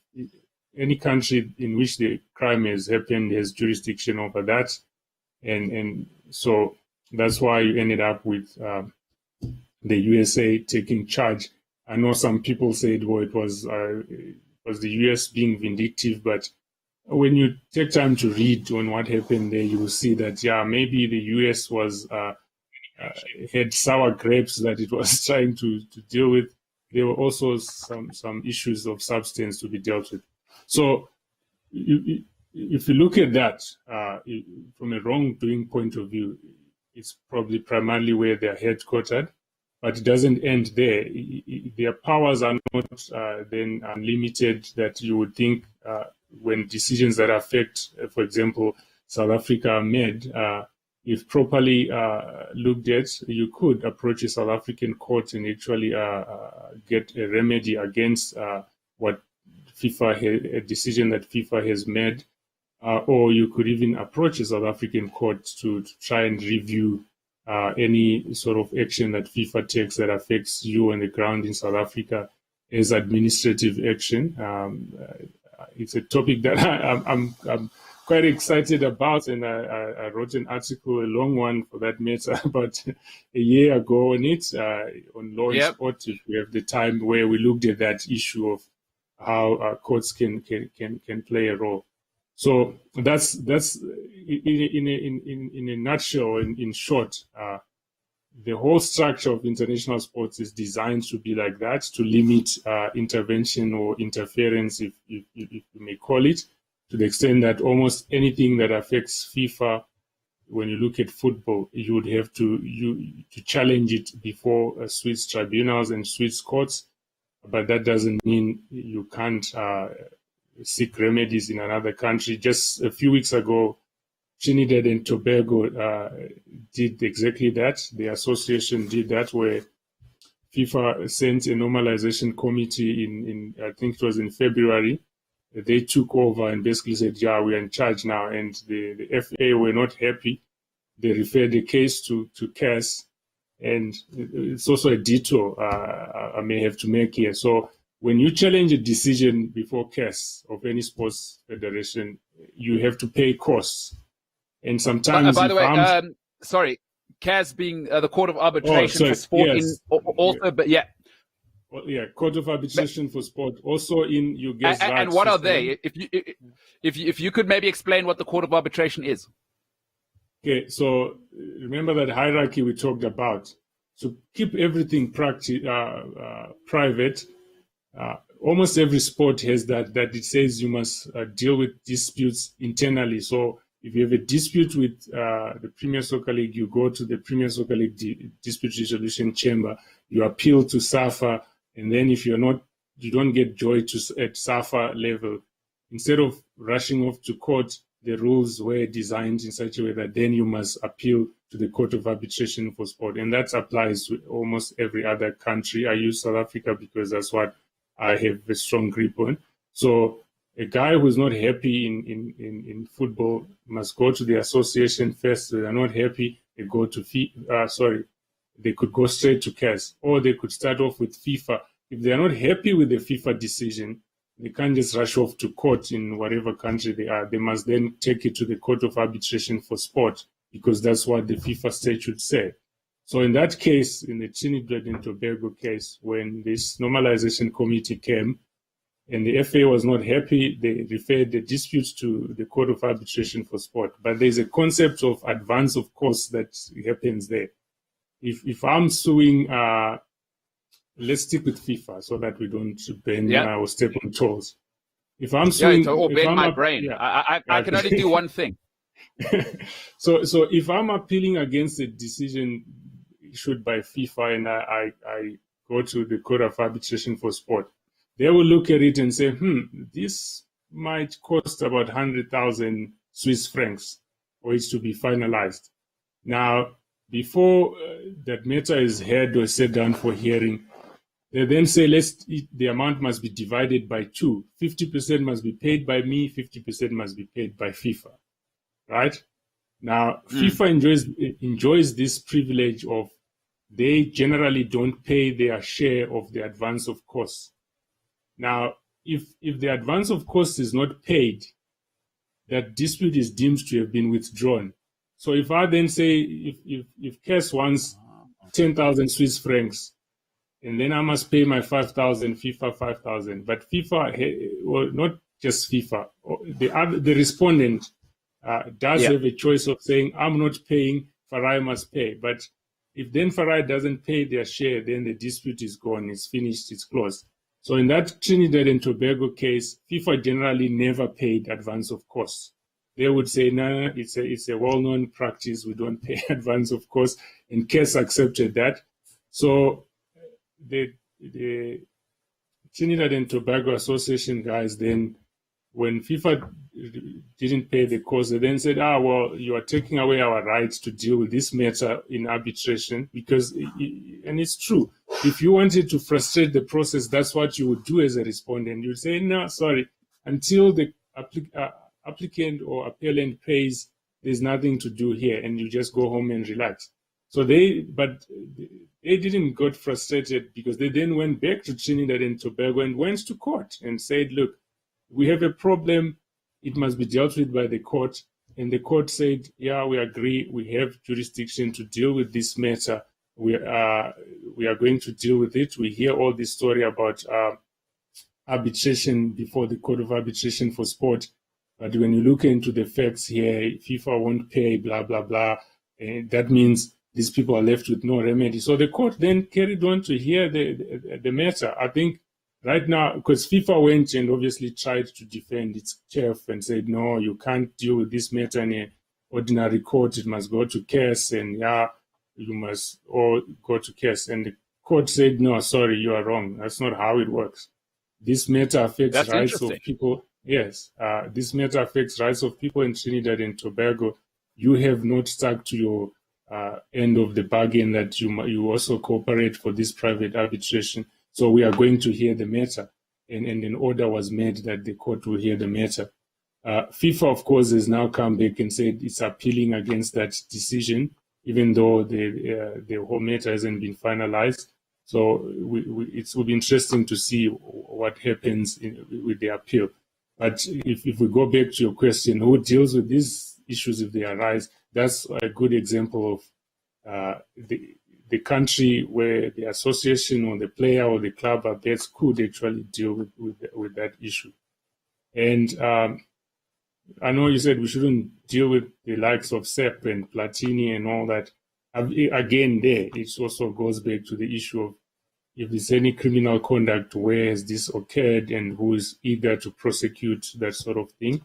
any country in which the crime has happened has jurisdiction over that, and so that's why you ended up with the USA taking charge. I know some people said, well, it was the US being vindictive, but when you take time to read on what happened there, you will see that, yeah, maybe the US was had sour grapes that it was trying to deal with. There were also some issues of substance to be dealt with. So if you look at that from a wrongdoing point of view, it's probably primarily where they're headquartered, but it doesn't end there. Their powers are not then unlimited, that you would think when decisions that affect, for example, South Africa are made, if properly looked at, you could approach a South African court and actually get a remedy against what FIFA, a decision that FIFA has made, or you could even approach a South African court to try and review any sort of action that FIFA takes that affects you on the ground in South Africa as administrative action. It's a topic that I'm quite excited about, and I wrote an article, a long one for that matter, about a year ago on it, on Law and Sport, if we have the time, where we looked at that issue of how courts can play a role. So that's in a nutshell, in short, the whole structure of international sports is designed to be like that, to limit intervention or interference, if you may call it, to the extent that almost anything that affects FIFA, when you look at football, you would have to challenge it before Swiss tribunals and Swiss courts. But that doesn't mean you can't seek remedies in another country. Just a few weeks ago, Trinidad and Tobago did exactly that. The association did that, where FIFA sent a normalization committee in I think it was in February. They took over and basically said, yeah, we're in charge now. And the FA were not happy. They referred the case to CAS. And it's also a detour I may have to make here. So when you challenge a decision before CAS of any sports federation, you have to pay costs. And sometimes, by the way, sorry, CAS being the Court of Arbitration for Sport, yes. But yeah. Well, yeah, Court of Arbitration for Sport. Also in, you guess that. And what are they? If you could maybe explain what the Court of Arbitration is. Okay, so remember that hierarchy we talked about. So keep everything private. Almost every sport has that it says you must deal with disputes internally. So if you have a dispute with the Premier Soccer League, you go to the Premier Soccer League Dispute Resolution Chamber, you appeal to SAFA, and then if you don't get joy at SAFA level, instead of rushing off to court, the rules were designed in such a way that then you must appeal to the Court of Arbitration for Sport. And that applies to almost every other country. I use South Africa because that's what I have a strong grip on. So a guy who's not happy in football must go to the association first. If they're not happy, they go to they could go straight to CAS, or they could start off with FIFA. If they're not happy with the FIFA decision, they can't just rush off to court in whatever country they are. They must then take it to the Court of Arbitration for Sport, because that's what the FIFA statutes say. So in that case, in the Trinidad and Tobago case, when this normalization committee came and the FA was not happy. They referred the dispute to the Court of Arbitration for Sport. But there's a concept of advance of cost that happens there. If I'm suing, let's stick with FIFA so that we don't bend or step on toes. If I'm suing, or bend my brain. I can only do one thing. So if I'm appealing against a decision issued by FIFA and I go to the Court of Arbitration for Sport, they will look at it and say, this might cost about 100,000 Swiss francs for it to be finalized. Now, before that matter is heard or set down for hearing, they then say, the amount must be divided by 2. 50% must be paid by me, 50% must be paid by FIFA, right? Now, FIFA enjoys this privilege of they generally don't pay their share of the advance of costs. Now, if the advance of costs is not paid, that dispute is deemed to have been withdrawn. So if I then say, if Kes wants 10,000 Swiss francs, and then I must pay my 5,000, FIFA 5,000. But FIFA, well, not just FIFA, the respondent does have a choice of saying, I'm not paying, Farai must pay. But if then Farai doesn't pay their share, then the dispute is gone, it's finished, it's closed. So in that Trinidad and Tobago case, FIFA generally never paid advance of costs. They would say, no, it's a well-known practice, we don't pay advance of costs, and Kes accepted that. So the Trinidad and Tobago Association guys then, when FIFA didn't pay the cost, they then said, well, you are taking away our rights to deal with this matter in arbitration, because, and it's true, if you wanted to frustrate the process, that's what you would do as a respondent. You'd say, no, sorry, until the applicant or appellant pays, there's nothing to do here, and you just go home and relax. So they didn't get frustrated, because they then went back to Trinidad and Tobago and went to court and said, look, we have a problem, it must be dealt with by the court. And the court said, yeah, we agree, we have jurisdiction to deal with this matter. We are going to deal with it. We hear all this story about arbitration before the Court of Arbitration for Sport. But when you look into the facts here, FIFA won't pay, blah, blah, blah. And that means these people are left with no remedy. So the court then carried on to hear the matter. I think right now, because FIFA went and obviously tried to defend its turf and said, no, you can't deal with this matter in an ordinary court. It must go to CAS, and you must all go to CAS. And the court said, no, sorry, you are wrong. That's not how it works. This matter affects rights of people. Yes, this matter affects rights of people in Trinidad and Tobago. You have not stuck to your end of the bargain that you also cooperate for this private arbitration. So we are going to hear the matter. And an order was made that the court will hear the matter. FIFA, of course, has now come back and said it's appealing against that decision, even though the whole matter hasn't been finalized. So it will be interesting to see what happens with the appeal. But if we go back to your question, who deals with these issues if they arise, that's a good example of the country where the association or the player or the club are best could actually deal with that issue. And I know you said we shouldn't deal with the likes of Sepp and Platini and all that. Again, it also goes back to the issue of if there's any criminal conduct, where has this occurred and who is eager to prosecute that sort of thing.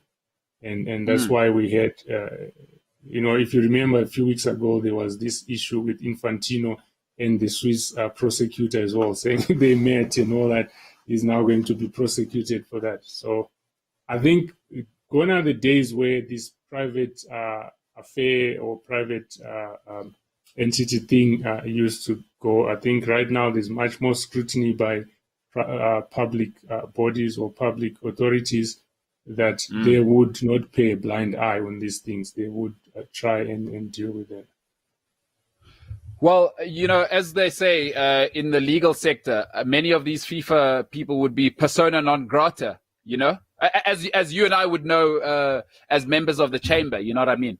And that's why we had, if you remember a few weeks ago, there was this issue with Infantino and the Swiss prosecutor as well, saying they met and all that. He's now going to be prosecuted for that. So I think gone are the days where this private affair or private entity thing used to go. I think right now there's much more scrutiny by public bodies or public authorities that they would not pay a blind eye on these things. They would try and deal with them. Well, as they say in the legal sector, many of these FIFA people would be persona non grata, as you and I would know as members of the chamber. You know what I mean?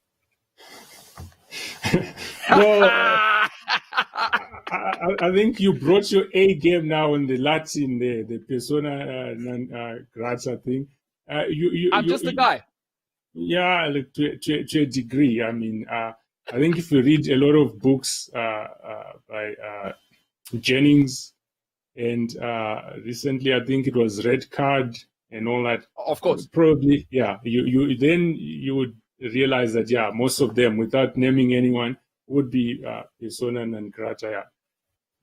Well, I think you brought your A game now in the Latin, the persona non grata thing. I'm just a guy. Yeah, like to a degree. I mean, I think if you read a lot of books by Jennings, and recently I think it was Red Card and all that. Of course. Probably, yeah. You would realize that, yeah, most of them, without naming anyone, would be persona non grata.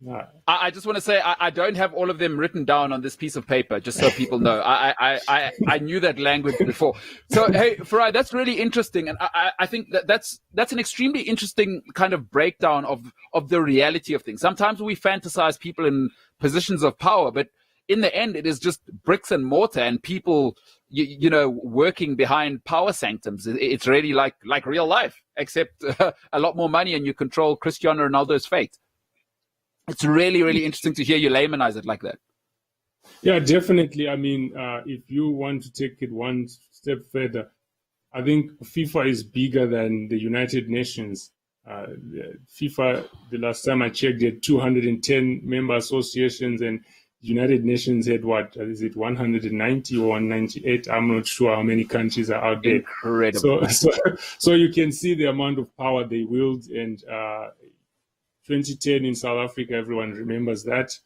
Yeah. I just want to say I don't have all of them written down on this piece of paper, just so people know. I knew that language before. So, hey, Farai, that's really interesting. And I think that's an extremely interesting kind of breakdown of the reality of things. Sometimes we fantasize people in positions of power, but in the end, it is just bricks and mortar and people, you know, working behind power sanctums. It's really like real life, except a lot more money and you control Cristiano Ronaldo's fate. It's really, really interesting to hear you laymanize it like that. Yeah, definitely. I mean, if you want to take it one step further, I think FIFA is bigger than the United Nations. FIFA, the last time I checked, had 210 member associations, and the United Nations had what? Is it 190 or 198? I'm not sure how many countries are out there. Incredible. So you can see the amount of power they wield, and 2010 in South Africa, everyone remembers that.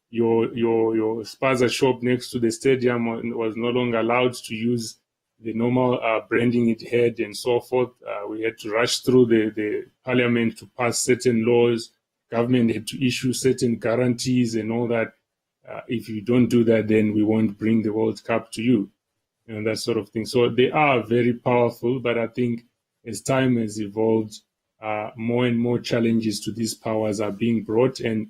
Your spaza shop next to the stadium was no longer allowed to use the normal branding it had and so forth. We had to rush through the parliament to pass certain laws. Government had to issue certain guarantees and all that. If you don't do that, then we won't bring the World Cup to you, and that sort of thing. So they are very powerful, but I think as time has evolved, more and more challenges to these powers are being brought, and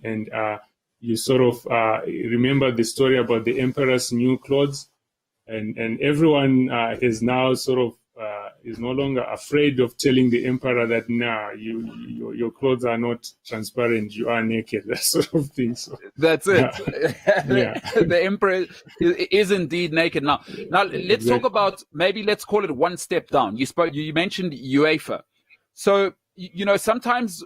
you sort of remember the story about the emperor's new clothes, and everyone is now sort of is no longer afraid of telling the emperor that your clothes are not transparent, you are naked, that sort of thing. So that's it. Yeah. The emperor is indeed naked now. Let's talk about, maybe let's call it one step down. You mentioned UEFA. So, you know, sometimes,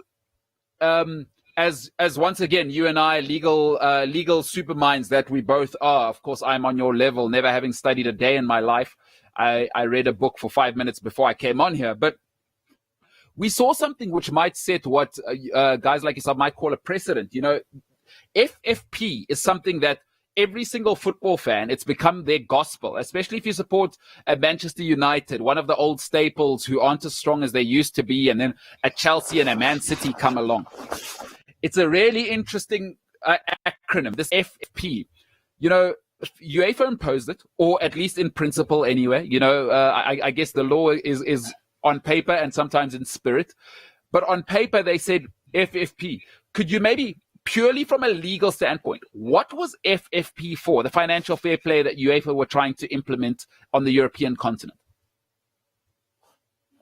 as once again, you and I, legal superminds that we both are. Of course, I'm on your level, never having studied a day in my life. I read a book for 5 minutes before I came on here, but we saw something which might set what guys like yourself might call a precedent. You know, FFP is something that every single football fan, it's become their gospel, especially if you support a Manchester United, one of the old staples who aren't as strong as they used to be, and then a Chelsea and a Man City come along. It's a really interesting acronym, this FFP. You know, UEFA imposed it, or at least in principle anyway. You know, I guess the law is on paper and sometimes in spirit. But on paper, they said FFP. Could you maybe, purely from a legal standpoint, what was FFP for, the financial fair play that UEFA were trying to implement on the European continent?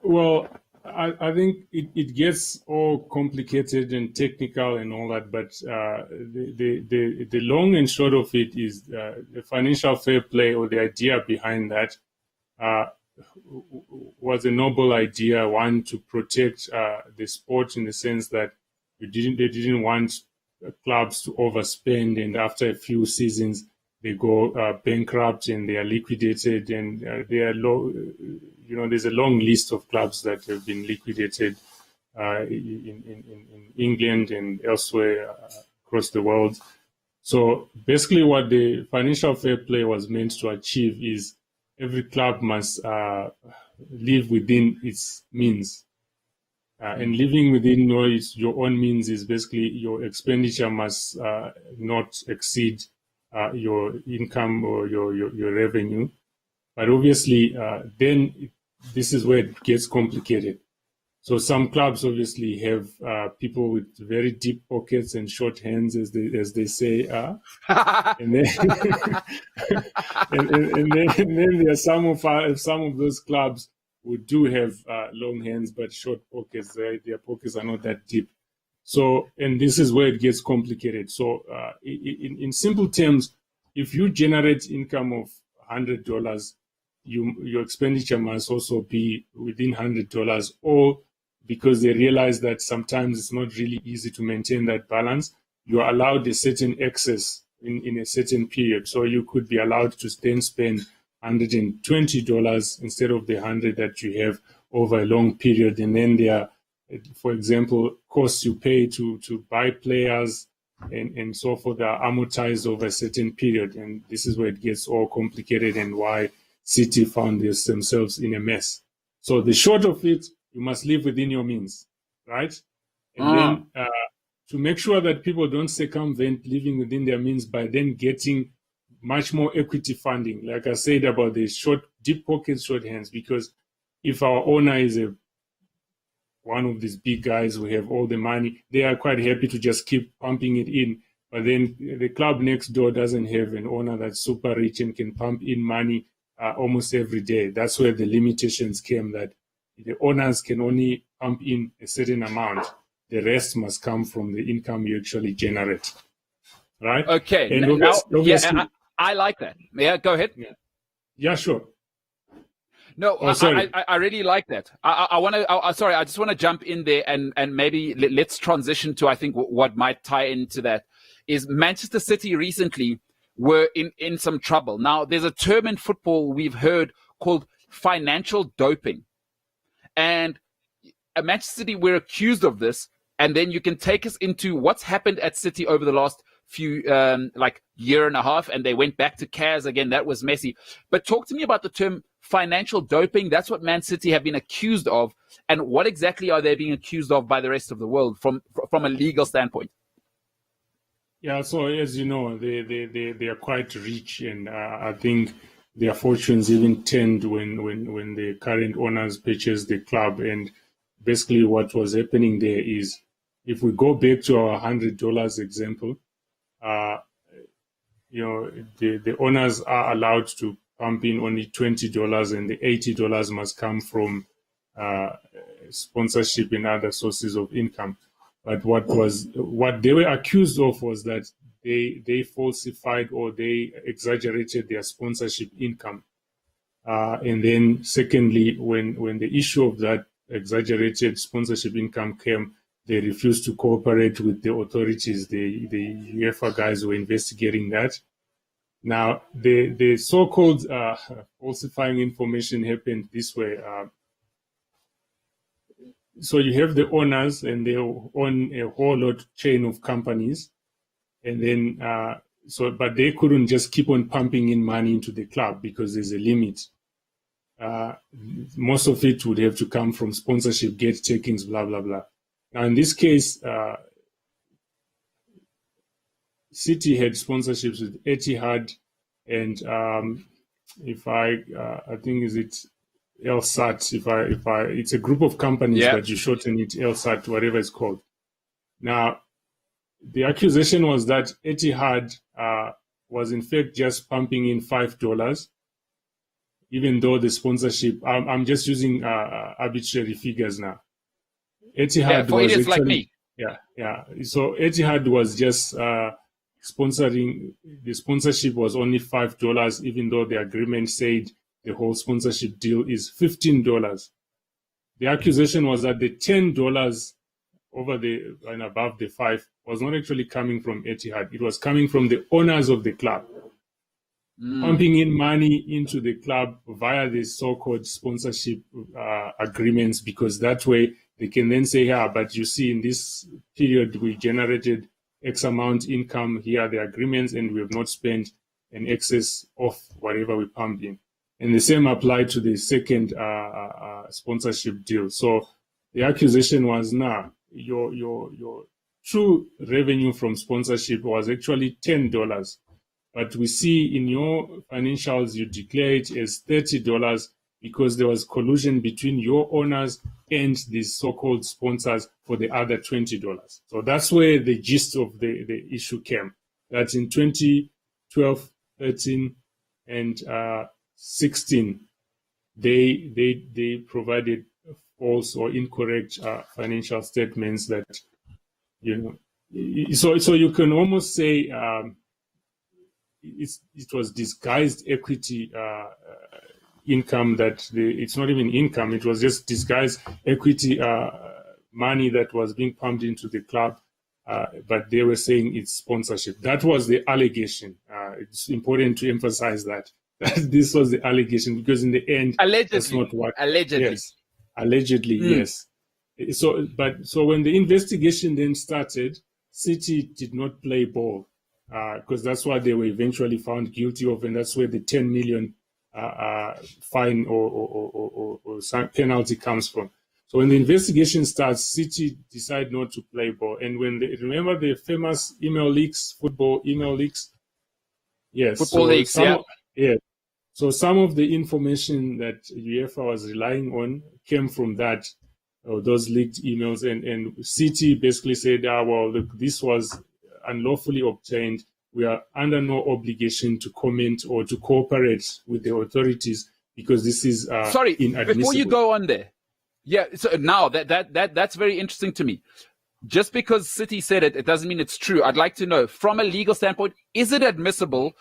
Well, I think it gets all complicated and technical and all that, but the long and short of it is the financial fair play, or the idea behind that, was a noble idea. One, to protect the sport, in the sense that they didn't want clubs to overspend, and after a few seasons they go bankrupt and they are liquidated, and they are low. You know, there's a long list of clubs that have been liquidated in England and elsewhere across the world. So basically what the financial fair play was meant to achieve is every club must live within its means. And living within your own means is basically your expenditure must not exceed your income or your revenue. But obviously, then this is where it gets complicated. So some clubs obviously have people with very deep pockets and short hands, as they say, and then and then there are some of those clubs who do have long hands but short pockets. Their pockets are not that deep. So, and this is where it gets complicated. So, in simple terms, if you generate income of $100, your expenditure must also be within $100, or because they realize that sometimes it's not really easy to maintain that balance. You are allowed a certain excess in a certain period. So you could be allowed to then spend $120 instead of the 100 that you have over a long period. And then there are, for example, costs you pay to buy players and so forth are amortized over a certain period. And this is where it gets all complicated and why City found themselves in a mess. So the short of it, you must live within your means, right? And then to make sure that people don't circumvent living within their means by then getting much more equity funding, like I said about the deep pockets, short hands, because if our owner is one of these big guys who have all the money, they are quite happy to just keep pumping it in. But then the club next door doesn't have an owner that's super rich and can pump in money almost every day. That's where the limitations came, that the owners can only pump in a certain amount. The rest must come from the income you actually generate. Right? Okay. And obviously, I like that. Yeah, go ahead. Yeah, sure. No, I really like that. I just want to jump in there and maybe let's transition to, I think, what might tie into that is Manchester City recently were in some trouble. Now, there's a term in football we've heard called financial doping. And at Manchester City, we're accused of this. And then you can take us into what's happened at City over the last few, year and a half, and they went back to Kaz again. That was messy. But talk to me about the term financial doping. That's what Man City have been accused of. And what exactly are they being accused of by the rest of the world from a legal standpoint? Yeah, so as you know, they are quite rich, and I think their fortunes even turned when the current owners purchased the club. And basically what was happening there is, if we go back to our $100 example, the owners are allowed to pump in only $20, and the $80 must come from sponsorship and other sources of income. But what they were accused of was that they falsified or they exaggerated their sponsorship income. And then secondly, when the issue of that exaggerated sponsorship income came, they refused to cooperate with the authorities. The UEFA guys were investigating that. Now, the so-called falsifying information happened this way. So you have the owners, and they own a whole lot chain of companies, and then but they couldn't just keep on pumping in money into the club because there's a limit. Most of it would have to come from sponsorship, gate takings, blah blah blah. Now, in this case, City had sponsorships with Etihad, and I think is it LSAT. It's a group of companies, but you shorten it LSAT, whatever it's called. Now, the accusation was that Etihad was in fact just pumping in $5, even though the sponsorship. I'm just using arbitrary figures now. Etihad for was idiots actually, like me. Yeah. So Etihad was just sponsoring. The sponsorship was only $5, even though the agreement said the whole sponsorship deal is $15. The accusation was that the $10 over and above the $5 was not actually coming from Etihad. It was coming from the owners of the club, pumping in money into the club via the so-called sponsorship agreements, because that way they can then say, but you see, in this period we generated X amount income, here are the agreements, and we have not spent an excess of whatever we pumped in. And the same applied to the second sponsorship deal. So the accusation was, your true revenue from sponsorship was actually $10. But we see in your financials, you declare it as $30 because there was collusion between your owners and these so-called sponsors for the other $20. So that's where the gist of the issue came. That in 2012, 13, and 16, they provided false or incorrect financial statements that, so you can almost say it was disguised equity income, that it's not even income, it was just disguised equity money that was being pumped into the club, but they were saying it's sponsorship. That was the allegation. It's important to emphasize that this was the allegation, because in the end, that's not what. Allegedly. Yes, allegedly, yes. So when the investigation then started, City did not play ball, because that's what they were eventually found guilty of, and that's where the 10 million fine or some penalty comes from. So when the investigation starts, City decide not to play ball. And when remember the famous email leaks, football email leaks? Yes. Football leaks, yeah. So some of the information that UEFA was relying on came from that, those leaked emails. And City basically said, well, look, this was unlawfully obtained. We are under no obligation to comment or to cooperate with the authorities because this is inadmissible. Before you go on there. Yeah, so now that's very interesting to me. Just because City said it doesn't mean it's true. I'd like to know, from a legal standpoint, is it admissible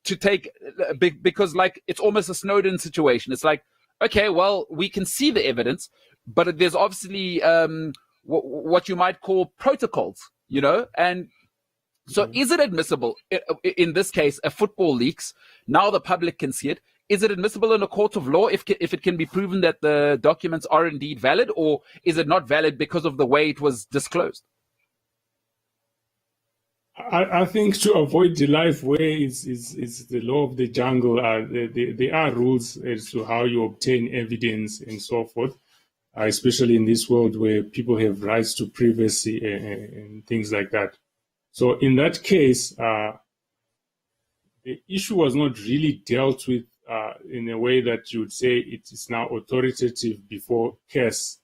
to take, because like it's almost a Snowden situation. It's like, okay, well, we can see the evidence, but there's obviously what you might call protocols, you know? And so is it admissible, in this case, a football leaks, now the public can see it, is it admissible in a court of law if it can be proven that the documents are indeed valid, or is it not valid because of the way it was disclosed? I think to avoid the life way is the law of the jungle. There are rules as to how you obtain evidence and so forth, especially in this world where people have rights to privacy and things like that. So in that case, the issue was not really dealt with in a way that you would say it is now authoritative before CAS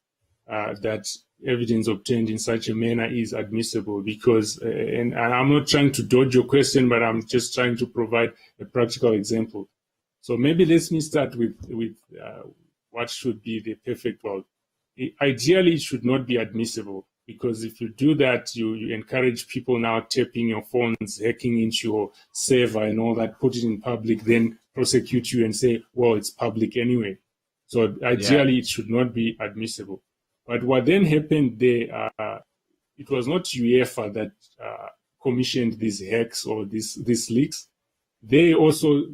that evidence obtained in such a manner is admissible, because, and I'm not trying to dodge your question, but I'm just trying to provide a practical example. So maybe let me start with what should be the perfect world. Ideally, it should not be admissible, because if you do that, you encourage people now tapping your phones, hacking into your server and all that, put it in public, then prosecute you and say, well, it's public anyway. So ideally, it should not be admissible. But what then happened there, it was not UEFA that commissioned these hacks or these leaks. They also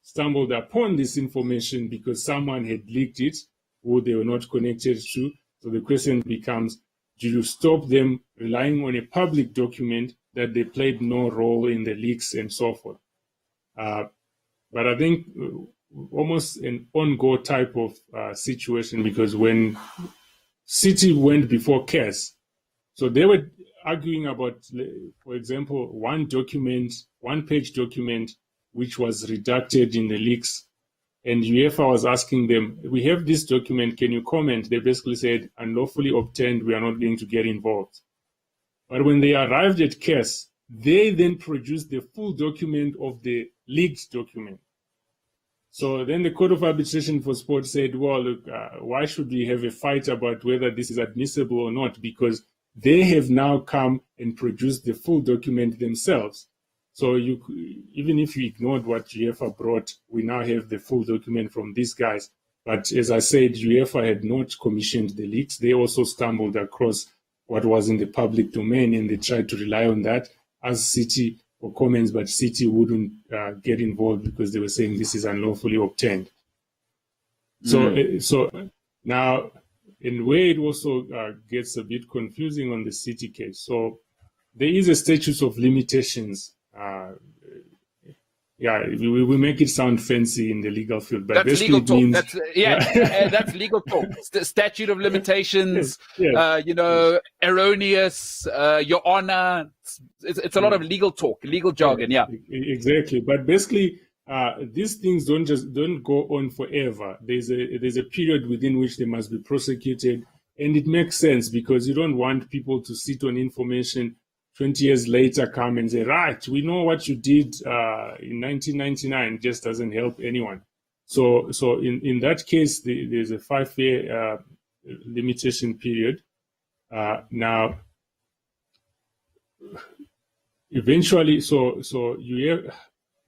stumbled upon this information because someone had leaked it who they were not connected to. So the question becomes, do you stop them relying on a public document that they played no role in the leaks and so forth? But I think almost an on-go type of situation, because when City went before CAS, so they were arguing about, for example, one-page document, which was redacted in the leaks. And UEFA was asking them, we have this document, can you comment? They basically said, unlawfully obtained, we are not going to get involved. But when they arrived at CAS, they then produced the full document of the leaked document. So then the Court of Arbitration for Sport said, well, look, why should we have a fight about whether this is admissible or not? Because they have now come and produced the full document themselves. So even if you ignored what UEFA brought, we now have the full document from these guys. But as I said, UEFA had not commissioned the leaks. They also stumbled across what was in the public domain, and they tried to rely on that as City for comments, but City wouldn't get involved because they were saying this is unlawfully obtained. So now, in a way, it also gets a bit confusing on the City case. So there is a statute of limitations. We make it sound fancy in the legal field, but that's legal talk. Means, that's legal talk. Statute of limitations, yes. Yes. Erroneous, Your Honor. It's a lot of legal talk, legal jargon. Yeah, exactly. But basically, these things don't go on forever. There's a period within which they must be prosecuted, and it makes sense because you don't want people to sit on information 20 years later, come and say, right, we know what you did in 1999. It just doesn't help anyone. So in that case, there's a 5-year limitation period. Now, eventually, so you have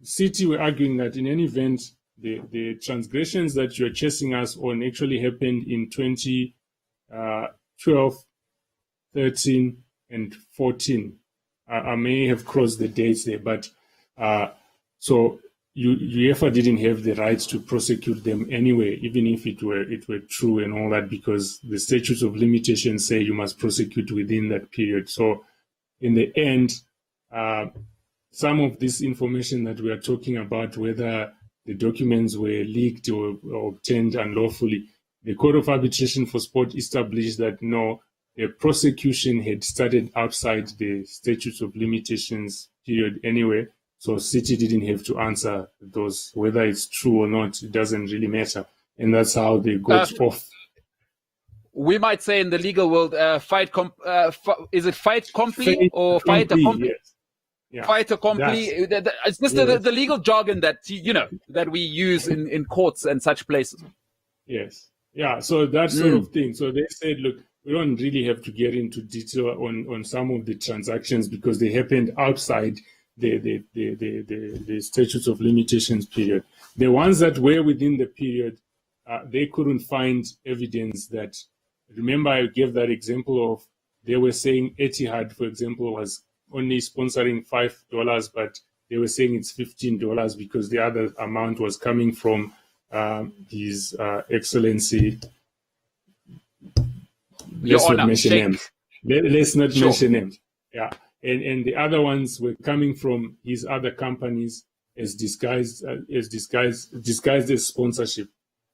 City were arguing that in any event, the transgressions that you're chasing us on actually happened in 2012 13, and 14. I may have crossed the dates there, but so UEFA didn't have the right to prosecute them anyway, even if it were true and all that, because the statutes of limitations say you must prosecute within that period. So in the end, some of this information that we are talking about, whether the documents were leaked or obtained unlawfully, the Court of Arbitration for Sport established that no, the prosecution had started outside the statutes of limitations period anyway, so City didn't have to answer those. Whether it's true or not, it doesn't really matter. And that's how they got off. We might say in the legal world, is it fight compli or fight accompli? Yes. Yeah. Fight accompli. It's just the legal jargon that, that we use in courts and such places. Yes. Yeah, so that sort of thing. So they said, look, we don't really have to get into detail on some of the transactions because they happened outside the statutes of limitations period. The ones that were within the period, they couldn't find evidence that. Remember, I gave that example of they were saying Etihad, for example, was only sponsoring $5, but they were saying it's $15 because the other amount was coming from His Excellency. Let's not mention names. Let's not mention names. Yeah, and the other ones were coming from his other companies as disguised as sponsorship.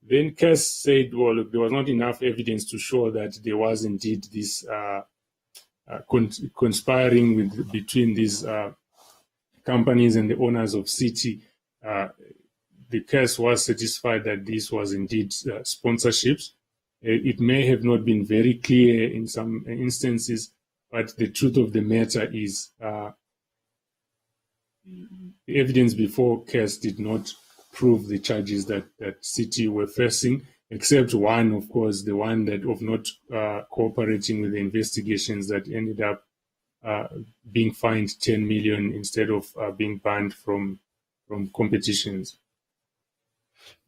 Then Cass said, well, look, there was not enough evidence to show that there was indeed this conspiring between these companies and the owners of City. The Cass was satisfied that this was indeed sponsorships. It may have not been very clear in some instances, but the truth of the matter is the evidence before Cass did not prove the charges that City were facing, except one, of course, the one that of not cooperating with the investigations that ended up being fined 10 million instead of being banned from competitions.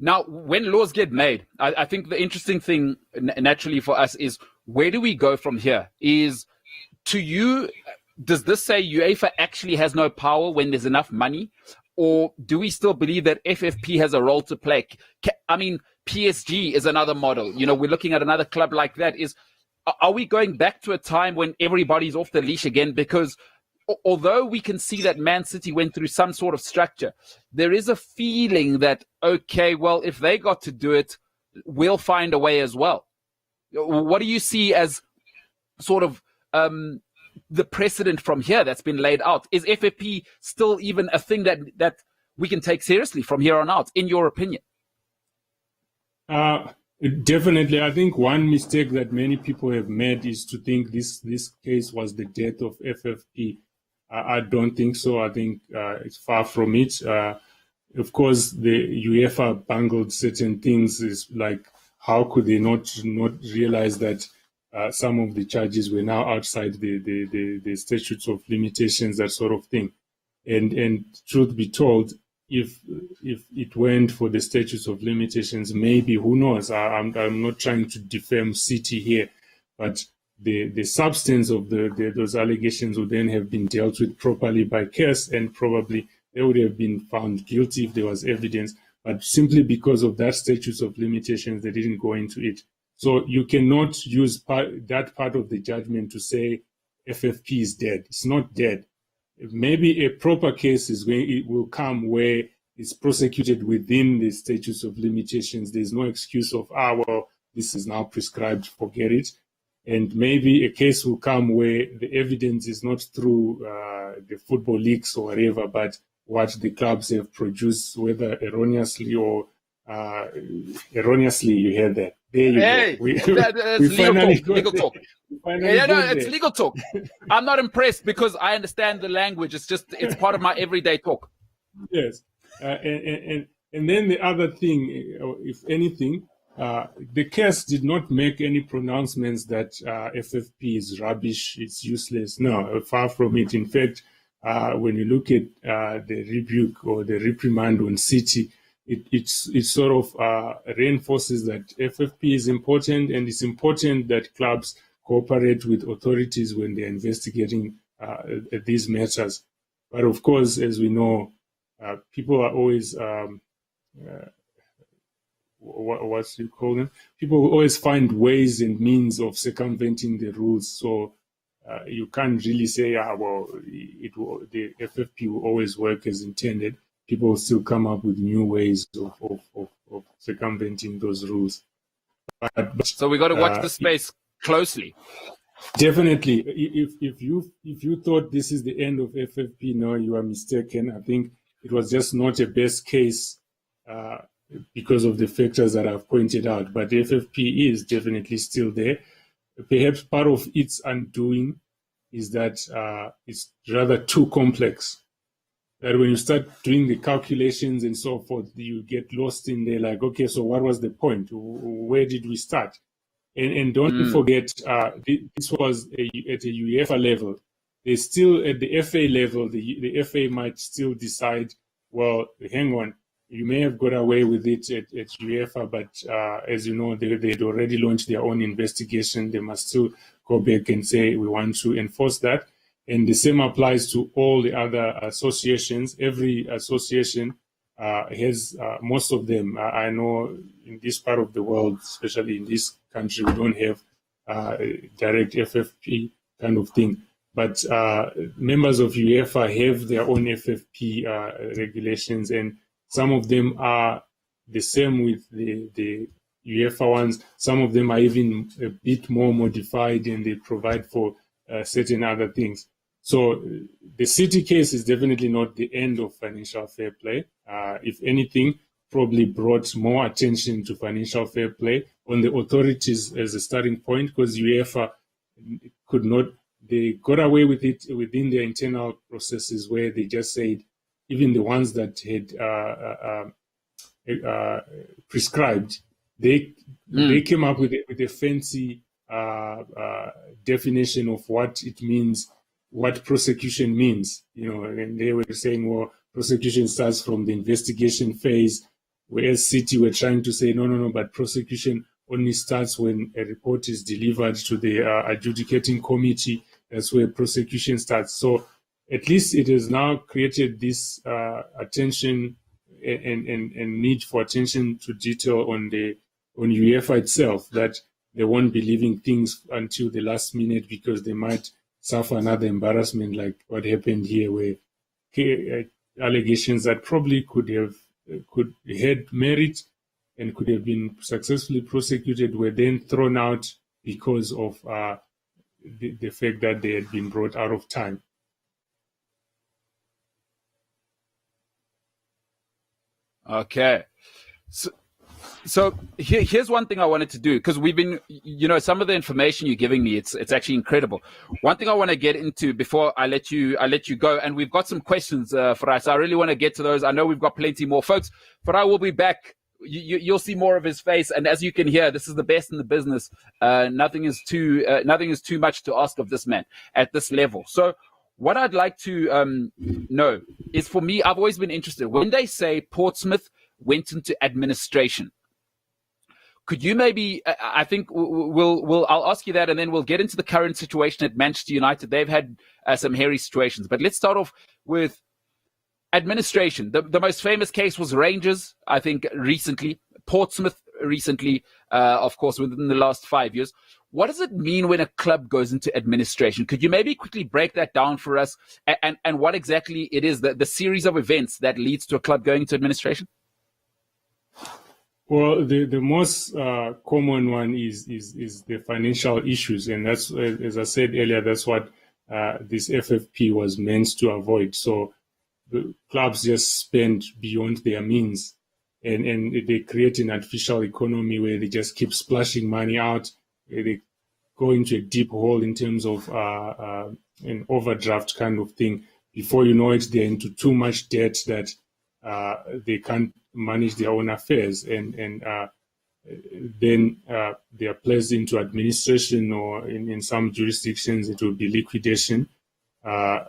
Now, when laws get made, I think the interesting thing naturally for us is where do we go from here? To you, does this say UEFA actually has no power when there's enough money? Or do we still believe that FFP has a role to play? I mean, PSG is another model. We're looking at another club like that. Are we going back to a time when everybody's off the leash again? Because although we can see that Man City went through some sort of structure, there is a feeling that, okay, well, if they got to do it, we'll find a way as well. What do you see as sort of the precedent from here that's been laid out? Is FFP still even a thing that we can take seriously from here on out, in your opinion? Definitely. I think one mistake that many people have made is to think this case was the death of FFP. I don't think so. I think it's far from it. Of course, the UEFA bungled certain things. Is like, how could they not realize that some of the charges were now outside the statutes of limitations, that sort of thing. And truth be told, if it went for the statutes of limitations, maybe, who knows? I'm not trying to defame City here, but the substance of those allegations would then have been dealt with properly by Cass, and probably they would have been found guilty if there was evidence. But simply because of that statutes of limitations, they didn't go into it. So you cannot use that part of the judgment to say FFP is dead. It's not dead. Maybe a proper case it will come where it's prosecuted within the statutes of limitations. There's no excuse of, well, this is now prescribed, forget it. And maybe a case will come where the evidence is not through the football leagues or whatever, but what the clubs have produced, whether erroneously or erroneously. You heard that. There you go. That's legal talk. It's legal talk. I'm not impressed because I understand the language. It's part of my everyday talk. Yes. And then the other thing, if anything, the case did not make any pronouncements that FFP is rubbish, it's useless. No, far from it. In fact, when you look at the rebuke or the reprimand on City, it sort of reinforces that FFP is important, and it's important that clubs cooperate with authorities when they're investigating these matters. But of course, as we know, people are always what you call them? People will always find ways and means of circumventing the rules. So you can't really say, the FFP will always work as intended. People will still come up with new ways of circumventing those rules. So we got to watch the space closely. Definitely. If you thought this is the end of FFP, no, you are mistaken. I think it was just not a best case because of the factors that I've pointed out. But the FFP is definitely still there. Perhaps part of its undoing is that it's rather too complex. That when you start doing the calculations and so forth, you get lost in there like, okay, so what was the point? Where did we start? And don't forget, this was at a UEFA level. They still, at the FA level, the FA might still decide, well, hang on, you may have got away with it at UEFA, but as you know, they'd already launched their own investigation. They must still go back and say, we want to enforce that. And the same applies to all the other associations. Every association has, most of them, I know in this part of the world, especially in this country, we don't have direct FFP kind of thing. But members of UEFA have their own FFP regulations, and some of them are the same with the UEFA ones. Some of them are even a bit more modified, and they provide for certain other things. So the City case is definitely not the end of financial fair play. If anything, probably brought more attention to financial fair play on the authorities as a starting point, because UEFA could not, they got away with it within their internal processes where they just said, even the ones that had prescribed, they came up with a fancy definition of what it means, what prosecution means, and they were saying, well, prosecution starts from the investigation phase, whereas City were trying to say, no, but prosecution only starts when a report is delivered to the adjudicating committee. That's where prosecution starts. So at least it has now created this attention and need for attention to detail on UEFA itself, that they won't be leaving things until the last minute because they might suffer another embarrassment like what happened here, where allegations that probably could had merit and could have been successfully prosecuted were then thrown out because of the fact that they had been brought out of time. Okay. So here's one thing I wanted to do, because we've been, some of the information you're giving me, it's actually incredible. One thing I want to get into before I let you go, and we've got some questions, Farai, so I really want to get to those. I know we've got plenty more, folks. Farai will be back. You'll see more of his face, and as you can hear, this is the best in the business. Nothing is too much to ask of this man at this level. So what I'd like to know is, for me, I've always been interested when they say Portsmouth went into administration. Could you maybe, I think I'll ask you that, and then we'll get into the current situation at Manchester United. They've had some hairy situations, but let's start off with administration. The most famous case was Rangers, I think, recently. Portsmouth recently, of course, within the last 5 years. What does it mean when a club goes into administration? Could you maybe quickly break that down for us, and what exactly it is, the series of events that leads to a club going into administration? Well, the most common one is the financial issues, and that's, as I said earlier, that's what this FFP was meant to avoid. So the clubs just spend beyond their means, and they create an artificial economy where they just keep splashing money out. They go into a deep hole in terms of an overdraft kind of thing. Before you know it, they're into too much debt that they can't manage their own affairs, and then they are placed into administration, or in some jurisdictions it will be liquidation. The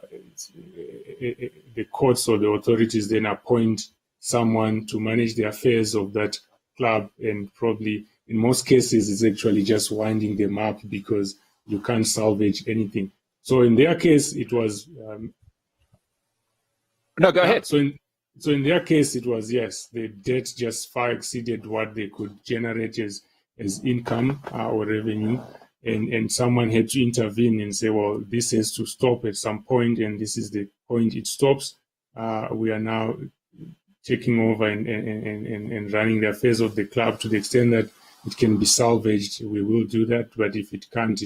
courts or the authorities then appoint someone to manage the affairs of that club, and probably in most cases it's actually just winding them up because you can't salvage anything. So in their case, it was. No, go ahead. So in their case, it was, yes, the debt just far exceeded what they could generate as income or revenue. And someone had to intervene and say, well, this has to stop at some point, and this is the point it stops. We are now taking over and running the affairs of the club to the extent that it can be salvaged. We will do that, but if it can't,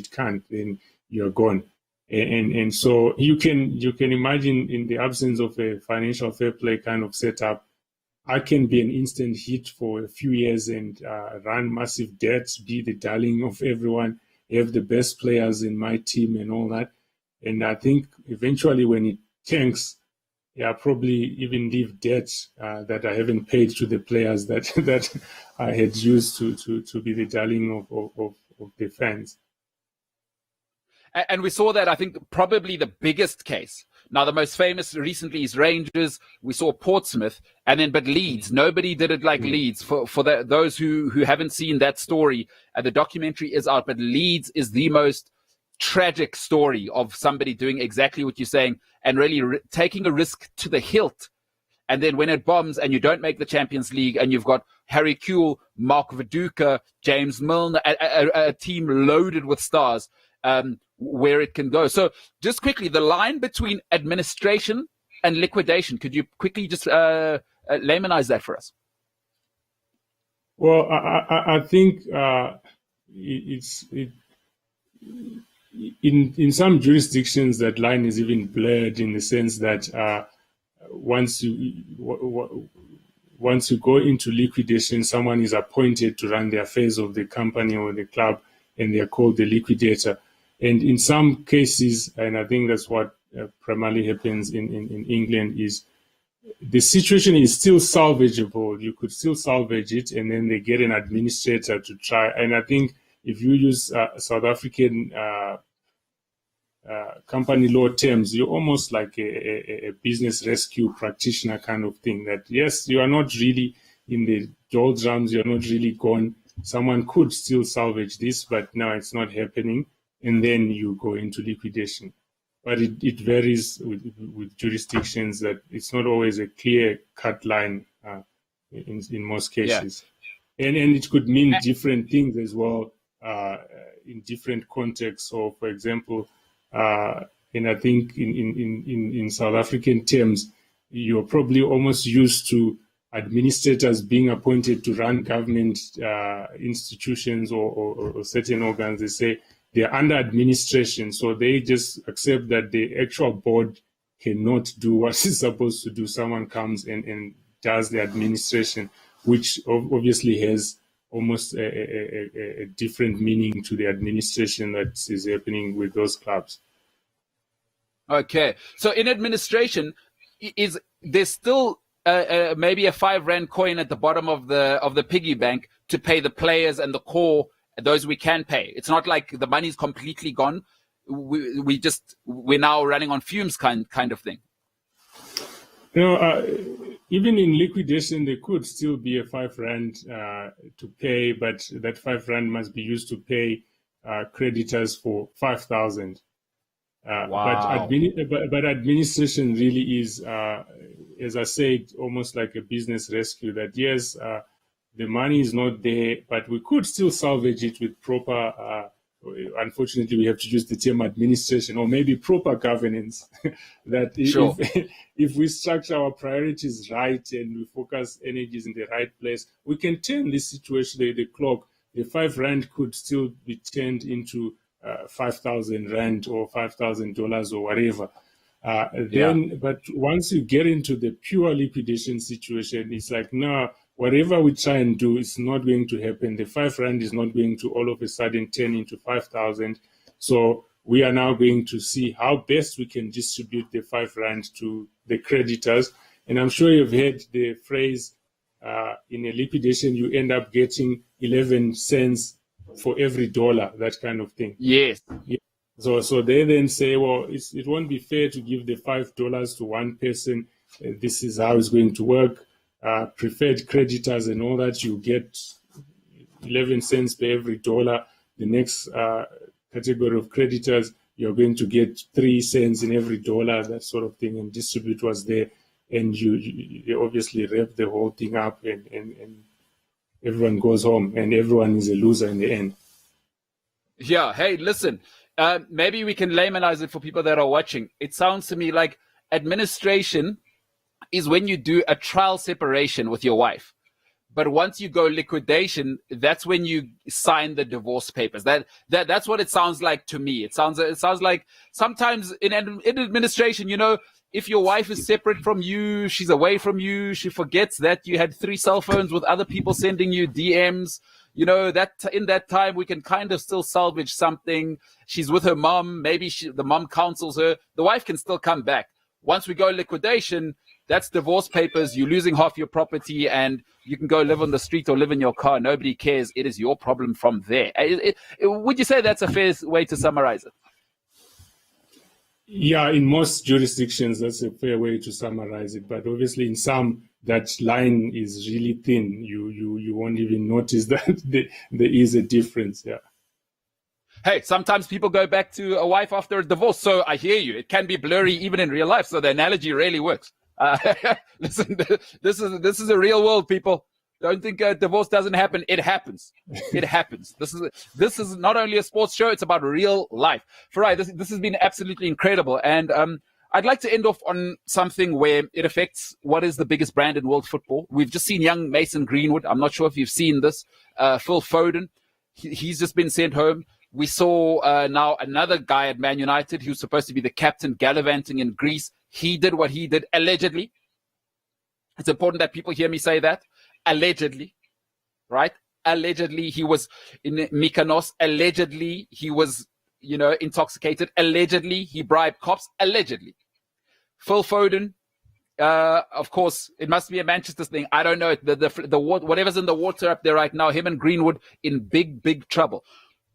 then you're gone. And so you can imagine, in the absence of a financial fair play kind of setup, I can be an instant hit for a few years and run massive debts, be the darling of everyone, have the best players in my team and all that. And I think eventually when it tanks, probably even leave debts that I haven't paid to the players that I had used to be the darling of the fans. And we saw that, I think, probably the biggest case. Now, the most famous recently is Rangers. We saw Portsmouth, but Leeds. Nobody did it like Leeds. For those who haven't seen that story, the documentary is out, but Leeds is the most tragic story of somebody doing exactly what you're saying and really taking a risk to the hilt. And then when it bombs and you don't make the Champions League and you've got Harry Kewell, Mark Viduka, James Milner, a team loaded with stars, where it can go. So just quickly, the line between administration and liquidation, could you quickly just laymanize that for us? Well, I think in some jurisdictions that line is even blurred, in the sense that once you go into liquidation, someone is appointed to run the affairs of the company or the club, and they are called the liquidator. And in some cases, and I think that's what primarily happens in England, is the situation is still salvageable. You could still salvage it, and then they get an administrator to try. And I think if you use South African company law terms, you're almost like a business rescue practitioner kind of thing. That, yes, you are not really in the doldrums, you're not really gone. Someone could still salvage this, but now it's not happening. And then you go into liquidation. But it varies with jurisdictions, that it's not always a clear-cut line in most cases. Yeah. And it could mean different things as well in different contexts. So, for example, and I think in South African terms, you're probably almost used to administrators being appointed to run government institutions or certain organs. They say they're under administration, so they just accept that the actual board cannot do what it's supposed to do. Someone comes and does the administration, which obviously has almost a different meaning to the administration that is happening with those clubs. Okay, so in administration, is there still maybe a 5 rand coin at the bottom of the piggy bank to pay the players and the core, those we can pay? It's not like the money's completely gone. We're now running on fumes kind of thing. Even in liquidation, there could still be a 5 rand to pay, but that 5 rand must be used to pay creditors for 5,000. Wow. But administration really is, as I said, almost like a business rescue. That, yes, the money is not there, but we could still salvage it with proper. Unfortunately, we have to use the term administration, or maybe proper governance. That sure. if we structure our priorities right and we focus energies in the right place, we can turn this situation, the clock. The 5 rand could still be turned into 5,000 rand or $5,000 or whatever. But once you get into the pure liquidation situation, it's like, no, whatever we try and do is not going to happen. The 5 rand is not going to all of a sudden turn into 5,000. So we are now going to see how best we can distribute the 5 rand to the creditors. And I'm sure you've heard the phrase, in a liquidation, you end up getting 11 cents for every dollar, that kind of thing. Yes. Yeah. So they then say, well, it won't be fair to give the $5 to one person. This is how it's going to work. Preferred creditors and all that, you get 11 cents per every dollar. The next category of creditors, you're going to get 3 cents in every dollar, that sort of thing, and distribute what's there. And you obviously rev the whole thing up, and everyone goes home, and everyone is a loser in the end. Yeah. Hey, listen, maybe we can laymanize it for people that are watching. It sounds to me like administration is when you do a trial separation with your wife. But once you go liquidation, that's when you sign the divorce papers. That's what it sounds like to me. It sounds like sometimes in administration, if your wife is separate from you, she's away from you, she forgets that you had 3 cell phones with other people sending you DMs. That in that time we can kind of still salvage something. She's with her mom. Maybe the mom counsels her. The wife can still come back. Once we go liquidation, that's divorce papers. You're losing half your property, and you can go live on the street or live in your car. Nobody cares. It is your problem from there. Would you say that's a fair way to summarize it? Yeah, in most jurisdictions, that's a fair way to summarize it. But obviously, in some, that line is really thin. You won't even notice that there is a difference. Yeah. Hey, sometimes people go back to a wife after a divorce. So I hear you. It can be blurry even in real life. So the analogy really works. Listen, this is a real world, people. Don't think divorce doesn't happen. It happens. It happens. This is not only a sports show. It's about real life. Farai, this has been absolutely incredible. And I'd like to end off on something where it affects what is the biggest brand in world football. We've just seen young Mason Greenwood. I'm not sure if you've seen this. Phil Foden. He's just been sent home. We saw now another guy at Man United who's supposed to be the captain gallivanting in Greece. He did what he did, allegedly. It's important that people hear me say that. Allegedly, right? Allegedly, he was in Mykonos. Allegedly, he was, intoxicated. Allegedly, he bribed cops. Allegedly. Phil Foden, of course, it must be a Manchester thing. I don't know. The whatever's in the water up there right now, him and Greenwood in big, big trouble.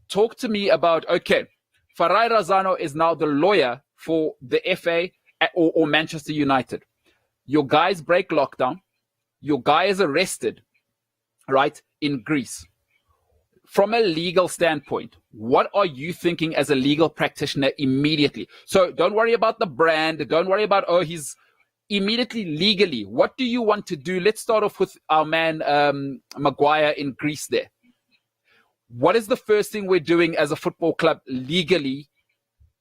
Talk to me about, Farai Razano is now the lawyer for the FA or Manchester United. Your guys break lockdown. Your guy is arrested, right, in Greece. From a legal standpoint, what are you thinking as a legal practitioner immediately? So don't worry about the brand. Don't worry about, he's immediately legally. What do you want to do? Let's start off with our man Maguire in Greece there. What is the first thing we're doing as a football club legally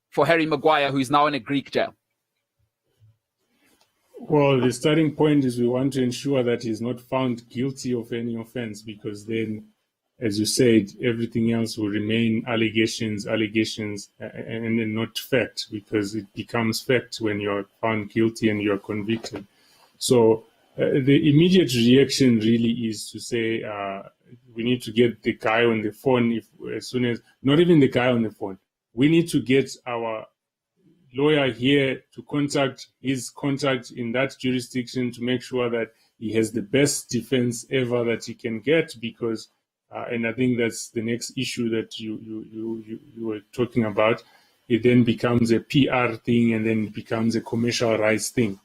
for Harry Maguire, who is now in a Greek jail? Well, the starting point is we want to ensure that he's not found guilty of any offense, because then, as you said, everything else will remain allegations, and then not fact, because it becomes fact when you're found guilty and you're convicted. So the immediate reaction really is to say we need to get the guy on the phone not even the guy on the phone. We need to get our lawyer here to contact his contact in that jurisdiction to make sure that he has the best defense ever that he can get, because and I think that's the next issue that you were talking about. It then becomes a PR thing, and then it becomes a commercial rights thing.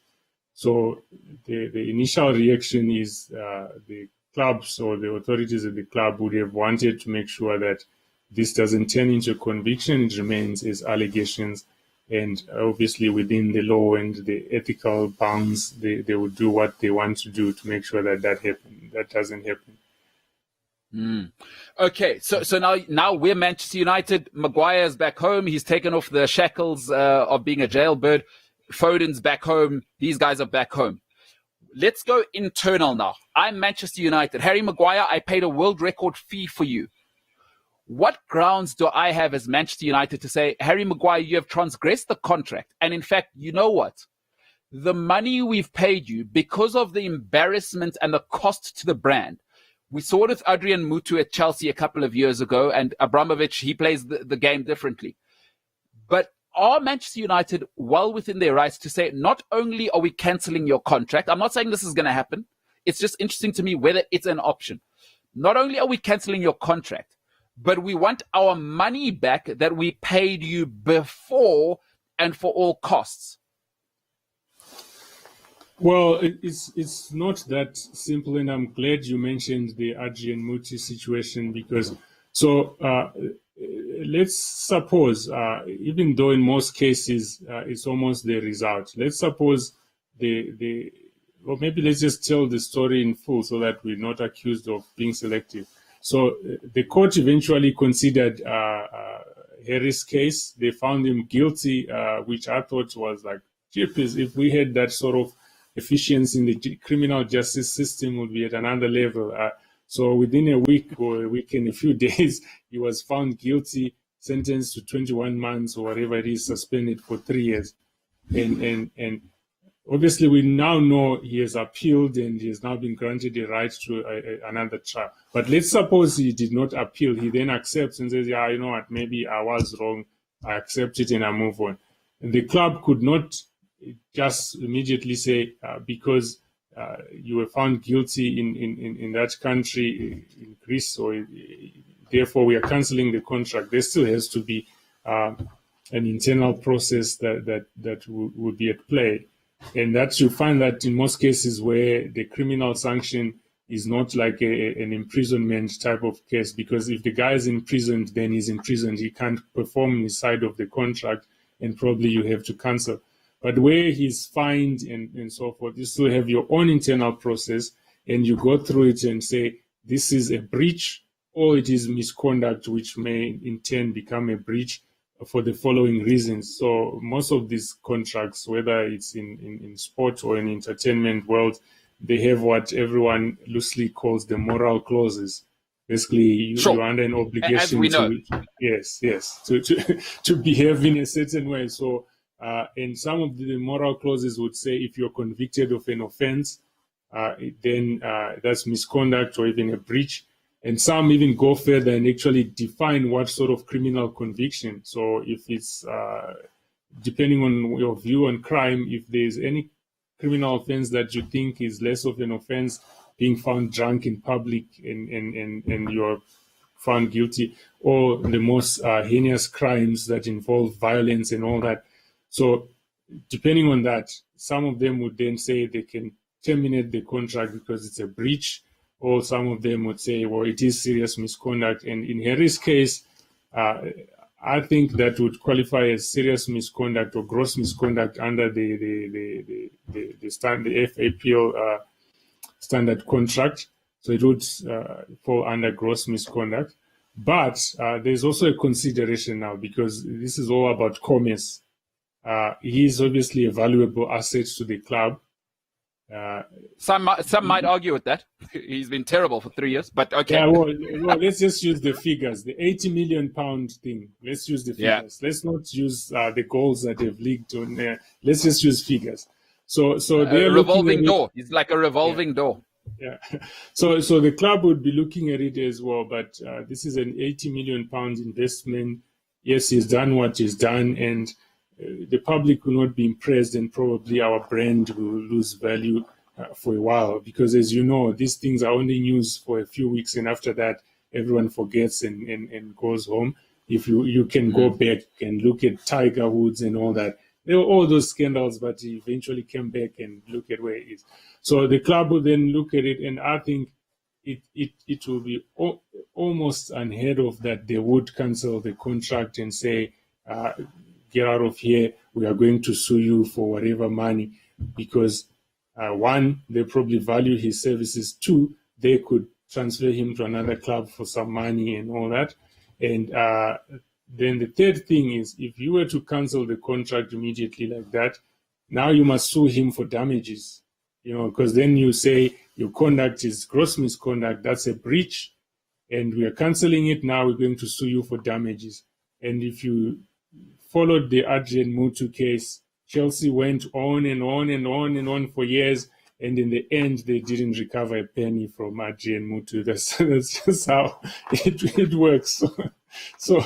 So the initial reaction is the clubs or the authorities at the club would have wanted to make sure that this doesn't turn into a conviction. It remains as allegations. And obviously within the law and the ethical bounds, they would do what they want to do to make sure that doesn't happen. Okay, so now we're Manchester United. Maguire's back home. He's taken off the shackles of being a jailbird. Foden's back home. These guys are back home. Let's go internal now. I'm Manchester United. Harry Maguire, I paid a world record fee for you. What grounds do I have as Manchester United to say, Harry Maguire, you have transgressed the contract? And in fact, you know what? The money we've paid you, because of the embarrassment and the cost to the brand, we saw it with Adrian Mutu at Chelsea a couple of years ago, and Abramovich, he plays the game differently. But are Manchester United well within their rights to say, not only are we cancelling your contract, I'm not saying this is going to happen, it's just interesting to me whether it's an option. Not only are we cancelling your contract, but we want our money back that we paid you before and for all costs. Well, it's not that simple, and I'm glad you mentioned the Adrian Mutu situation, because let's suppose, even though in most cases it's almost the result, let's suppose or maybe let's just tell the story in full so that we're not accused of being selective. So the court eventually considered Harris' case. They found him guilty, which I thought was like, jeepers, if we had that sort of efficiency in the criminal justice system, would be at another level. So within a week or a week and a few days, he was found guilty, sentenced to 21 months or whatever it is, suspended for 3 years. And obviously, we now know he has appealed and he has now been granted a right to another trial. But let's suppose he did not appeal. He then accepts and says, yeah, you know what, maybe I was wrong. I accept it and I move on. And the club could not just immediately say, because you were found guilty in that country, in Greece, or therefore we are cancelling the contract. There still has to be an internal process that would be at play. And that you find that in most cases where the criminal sanction is not like an imprisonment type of case, because if the guy is imprisoned, then he's imprisoned. He can't perform his side of the contract, and probably you have to cancel. But where he's fined and so forth, you still have your own internal process, and you go through it and say, this is a breach, or it is misconduct, which may in turn become a breach for the following reasons. So most of these contracts, whether it's in sport or in entertainment world, they have what everyone loosely calls the moral clauses. Basically, you're under an obligation to behave in a certain way. So, and some of the moral clauses would say if you're convicted of an offense, then that's misconduct or even a breach. And some even go further and actually define what sort of criminal conviction. So if it's, depending on your view on crime, if there's any criminal offense that you think is less of an offense, being found drunk in public and you're found guilty, or the most heinous crimes that involve violence and all that. So depending on that, some of them would then say they can terminate the contract because it's a breach, or some of them would say, well, it is serious misconduct. And in Harry's case, I think that would qualify as serious misconduct or gross misconduct under the FAPL standard contract. So it would fall under gross misconduct. But there's also a consideration now, because this is all about commerce. He is obviously a valuable asset to the club. Some might argue with that. He's been terrible for 3 years, but okay. Yeah, well, let's just use the figures. The £80 million thing. Let's use the figures. Yeah. Let's not use the goals that have leaked on there. Let's just use figures. So they're a revolving door. It's like a revolving door. Yeah. So the club would be looking at it as well. But this is an £80 million investment. Yes, he's done what he's done, and the public will not be impressed, and probably our brand will lose value for a while, because as you know, these things are only news for a few weeks, and after that everyone forgets and goes home. If you can go back and look at Tiger Woods and all that, there were all those scandals, but he eventually came back, and look at where he is. So the club will then look at it, and I think it will be almost unheard of that they would cancel the contract and say, get out of here, we are going to sue you for whatever money, because one, they probably value his services. Two, they could transfer him to another club for some money and all that. And then the third thing is, if you were to cancel the contract immediately like that, now you must sue him for damages, because then you say your conduct is gross misconduct, that's a breach, and we are canceling it, now we're going to sue you for damages. And if you followed the Adrian Mutu case, Chelsea went on and on and on and on for years, and in the end, they didn't recover a penny from Adrian Mutu. That's just how it works. So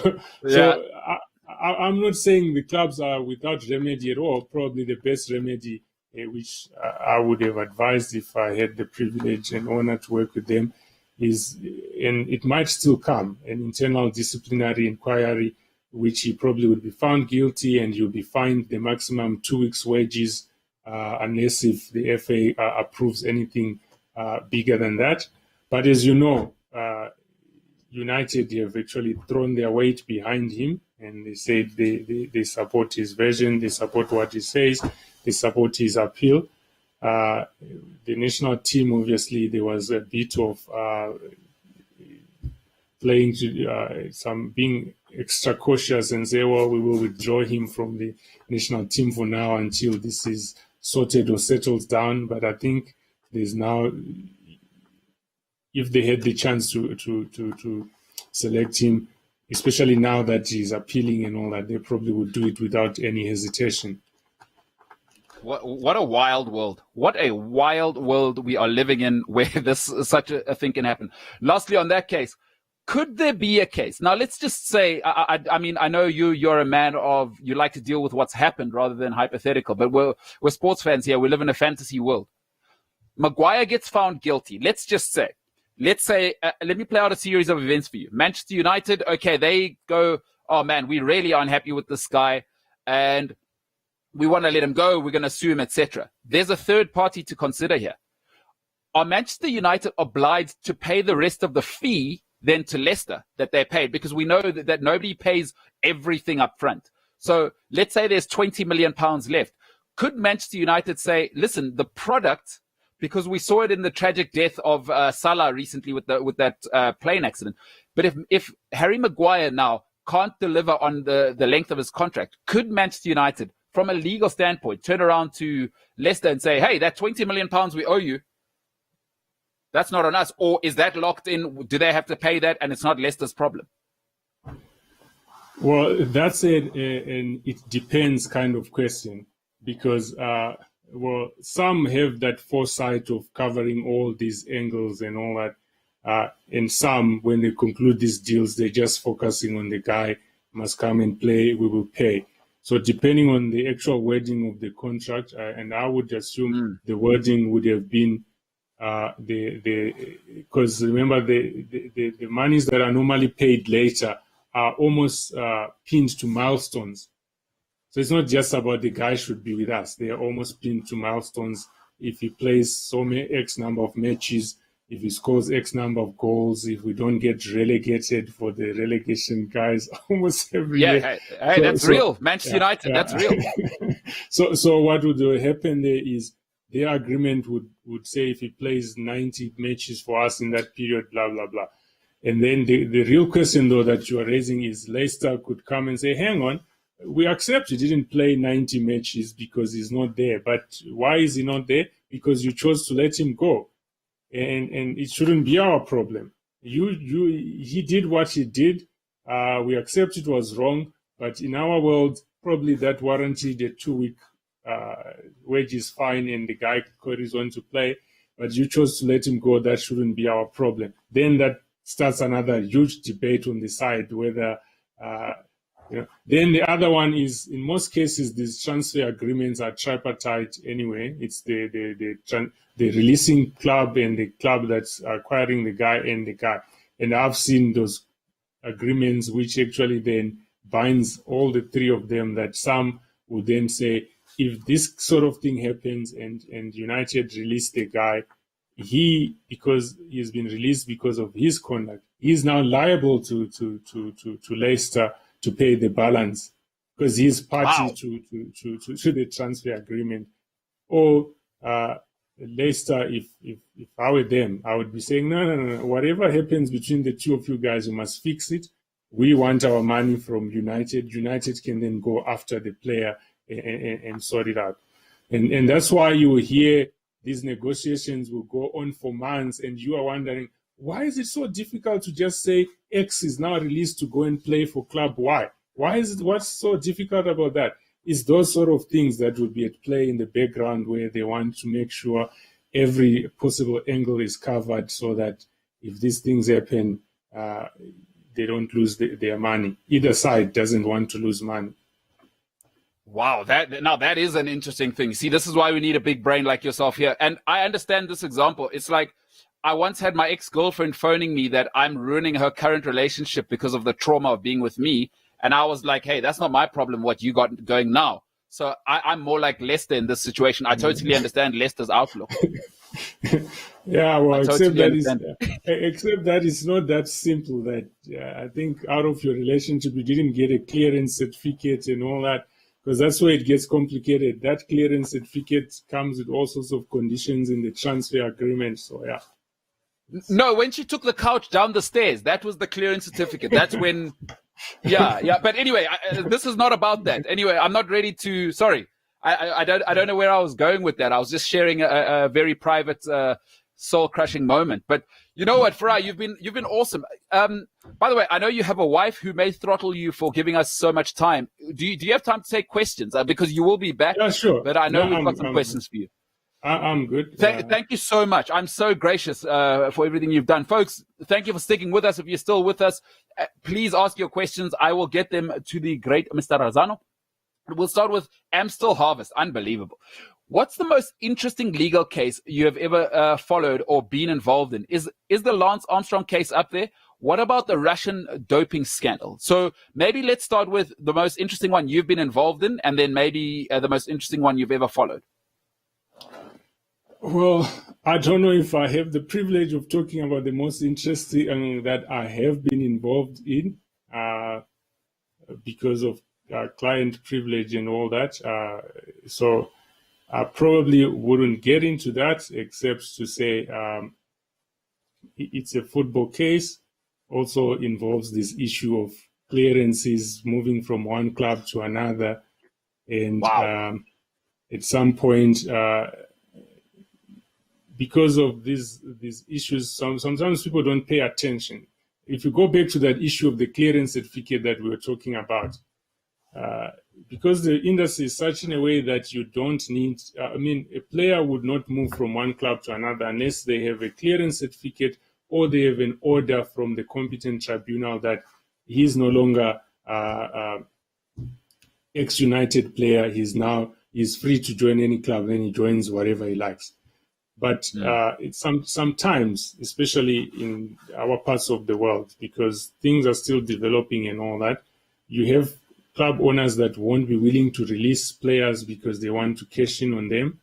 I'm not saying the clubs are without remedy at all. Probably the best remedy, which I would have advised if I had the privilege and honor to work with them, is, and it might still come, an internal disciplinary inquiry, which he probably would be found guilty, and you'll be fined the maximum 2 weeks' wages, unless if the FA approves anything bigger than that. But as you know, United have actually thrown their weight behind him, and they said they support his version, they support what he says, they support his appeal. The national team, obviously, there was a bit of playing some being extra cautious and say, well, we will withdraw him from the national team for now until this is sorted or settled down. But I think there's now, if they had the chance to select him, especially now that he's appealing and all that, they probably would do it without any hesitation. What a wild world. What a wild world we are living in where such a thing can happen. Lastly, on that case, could there be a case? Now, let's just say, I mean, I know you're a man of, you like to deal with what's happened rather than hypothetical, but we're sports fans here. We live in a fantasy world. Maguire gets found guilty. Let's say, let me play out a series of events for you. Manchester United, okay, they go, oh man, we really are unhappy with this guy and we want to let him go. We're going to sue him, etc. There's a third party to consider here. Are Manchester United obliged to pay the rest of the fee then to Leicester that they paid? Because we know that nobody pays everything up front. So let's say there's £20 million left. Could Manchester United say, listen, the product, because we saw it in the tragic death of Salah recently with that plane accident. But if Harry Maguire now can't deliver on the length of his contract, could Manchester United, from a legal standpoint, turn around to Leicester and say, hey, that £20 million we owe you, that's not on us? Or is that locked in? Do they have to pay that and it's not Leicester's problem? Well, that's an it depends kind of question, because well, some have that foresight of covering all these angles and all that. And some, when they conclude these deals, they're just focusing on the guy must come and play, we will pay. So depending on the actual wording of the contract, and I would assume the wording would have been because remember the monies that are normally paid later are almost pinned to milestones. So it's not just about the guy should be with us. They are almost pinned to milestones. If he plays so many X number of matches, if he scores X number of goals, if we don't get relegated for the relegation guys almost every year. Hey, that's real. Manchester United, that's real. So what would happen there is their agreement would say if he plays 90 matches for us in that period, blah, blah, blah. And then the real question, though, that you are raising is Leicester could come and say, hang on, we accept he didn't play 90 matches because he's not there. But why is he not there? Because you chose to let him go. And it shouldn't be our problem. He did what he did. We accept it was wrong. But in our world, probably that warranted a 2-week wages fine and the guy carries on to play. But you chose to let him go. That shouldn't be our problem. Then that starts another huge debate on the side whether Then the other one is, in most cases, these transfer agreements are tripartite anyway. It's the releasing club and the club that's acquiring the guy and the guy. And I've seen those agreements which actually then binds all the three of them, that some would then say, if this sort of thing happens and United release the guy, because he's been released because of his conduct, he's now liable to Leicester to pay the balance because he's party to the transfer agreement. Or Leicester, if I were them, I would be saying, no. Whatever happens between the two of you guys, you must fix it. We want our money from United. United can then go after the player and sort it out. And that's why you will hear these negotiations will go on for months, and you are wondering, why is it so difficult to just say X is now released to go and play for club Y? What's so difficult about that? It's those sort of things that will be at play in the background where they want to make sure every possible angle is covered so that if these things happen, they don't lose their money. Either side doesn't want to lose money. Wow, that is an interesting thing. See, this is why we need a big brain like yourself here. And I understand this example. It's like I once had my ex-girlfriend phoning me that I'm ruining her current relationship because of the trauma of being with me. And I was like, hey, that's not my problem what you got going now. So I'm more like Leicester in this situation. I totally understand Leicester's outlook. Yeah, well, I totally understand. except that it's not that simple. That I think out of your relationship, you didn't get a clearance certificate and all that, because that's where it gets complicated. That clearance certificate comes with all sorts of conditions in the transfer agreement. So yeah. No, when she took the couch down the stairs, that was the clearance certificate. That's when, yeah. But anyway, this is not about that. Anyway, I'm not ready to. Sorry, I don't know where I was going with that. I was just sharing a very private, soul crushing moment. But you know what, Farai, you've been awesome. By the way, I know you have a wife who may throttle you for giving us so much time. Do you have time to take questions? Because you will be back. Yeah, sure. But I know No, we've got some questions for you. I'm good. Thank you so much. I'm so gracious for everything you've done. Folks, thank you for sticking with us. If you're still with us, please ask your questions. I will get them to the great Mr. Razano. We'll start with Amstel Harvest. Unbelievable. What's the most interesting legal case you have ever followed or been involved in? Is the Lance Armstrong case up there? What about the Russian doping scandal? So maybe let's start with the most interesting one you've been involved in, and then maybe the most interesting one you've ever followed. Well, I don't know if I have the privilege of talking about the most interesting that I have been involved in because of client privilege and all that. So I probably wouldn't get into that, except to say it's a football case. Also involves this issue of clearances moving from one club to another. And Wow. At some point, because of these issues, sometimes people don't pay attention. If you go back to that issue of the clearance certificate that we were talking about, because the industry is such in a way that you don't need, a player would not move from one club to another unless they have a clearance certificate or they have an order from the competent tribunal that he's no longer ex-United player. He's free to join any club, and he joins whatever he likes. But it's sometimes, especially in our parts of the world, because things are still developing and all that, you have club owners that won't be willing to release players because they want to cash in on them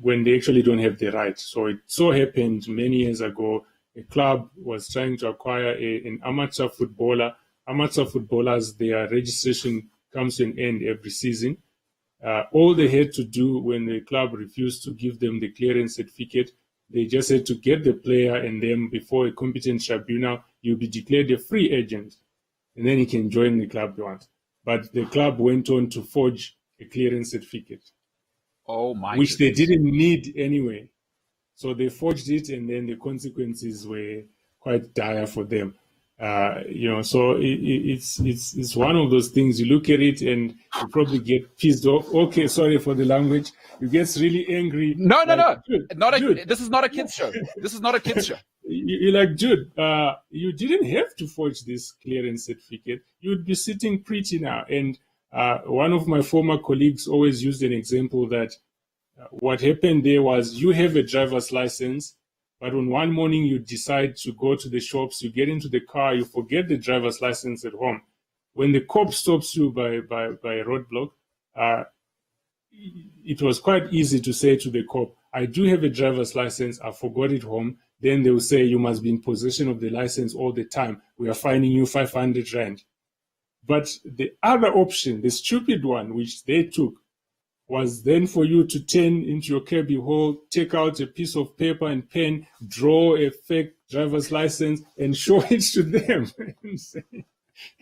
when they actually don't have the right. So it so happened many years ago, a club was trying to acquire an amateur footballer. Amateur footballers, their registration comes to an end every season. All they had to do when the club refused to give them the clearance certificate, they just had to get the player, and then before a competent tribunal, you'll be declared a free agent, and then he can join the club you want. But the club went on to forge a clearance certificate, which they didn't need anyway. So they forged it, and then the consequences were quite dire for them. So it's one of those things. You look at it and you probably get pissed off. Okay, sorry for the language. You get really angry. No. Dude, this is not a kids show. This is not a kids show. You're like, dude, you didn't have to forge this clearance certificate. You'd be sitting pretty now. And one of my former colleagues always used an example that what happened there was you have a driver's license, but on one morning you decide to go to the shops, you get into the car, you forget the driver's license at home. When the cop stops you by a roadblock, it was quite easy to say to the cop, I do have a driver's license, I forgot it home. Then they will say, you must be in possession of the license all the time. We are fining you 500 Rand. But the other option, the stupid one, which they took, was then for you to turn into your cubby hole, take out a piece of paper and pen, draw a fake driver's license and show it to them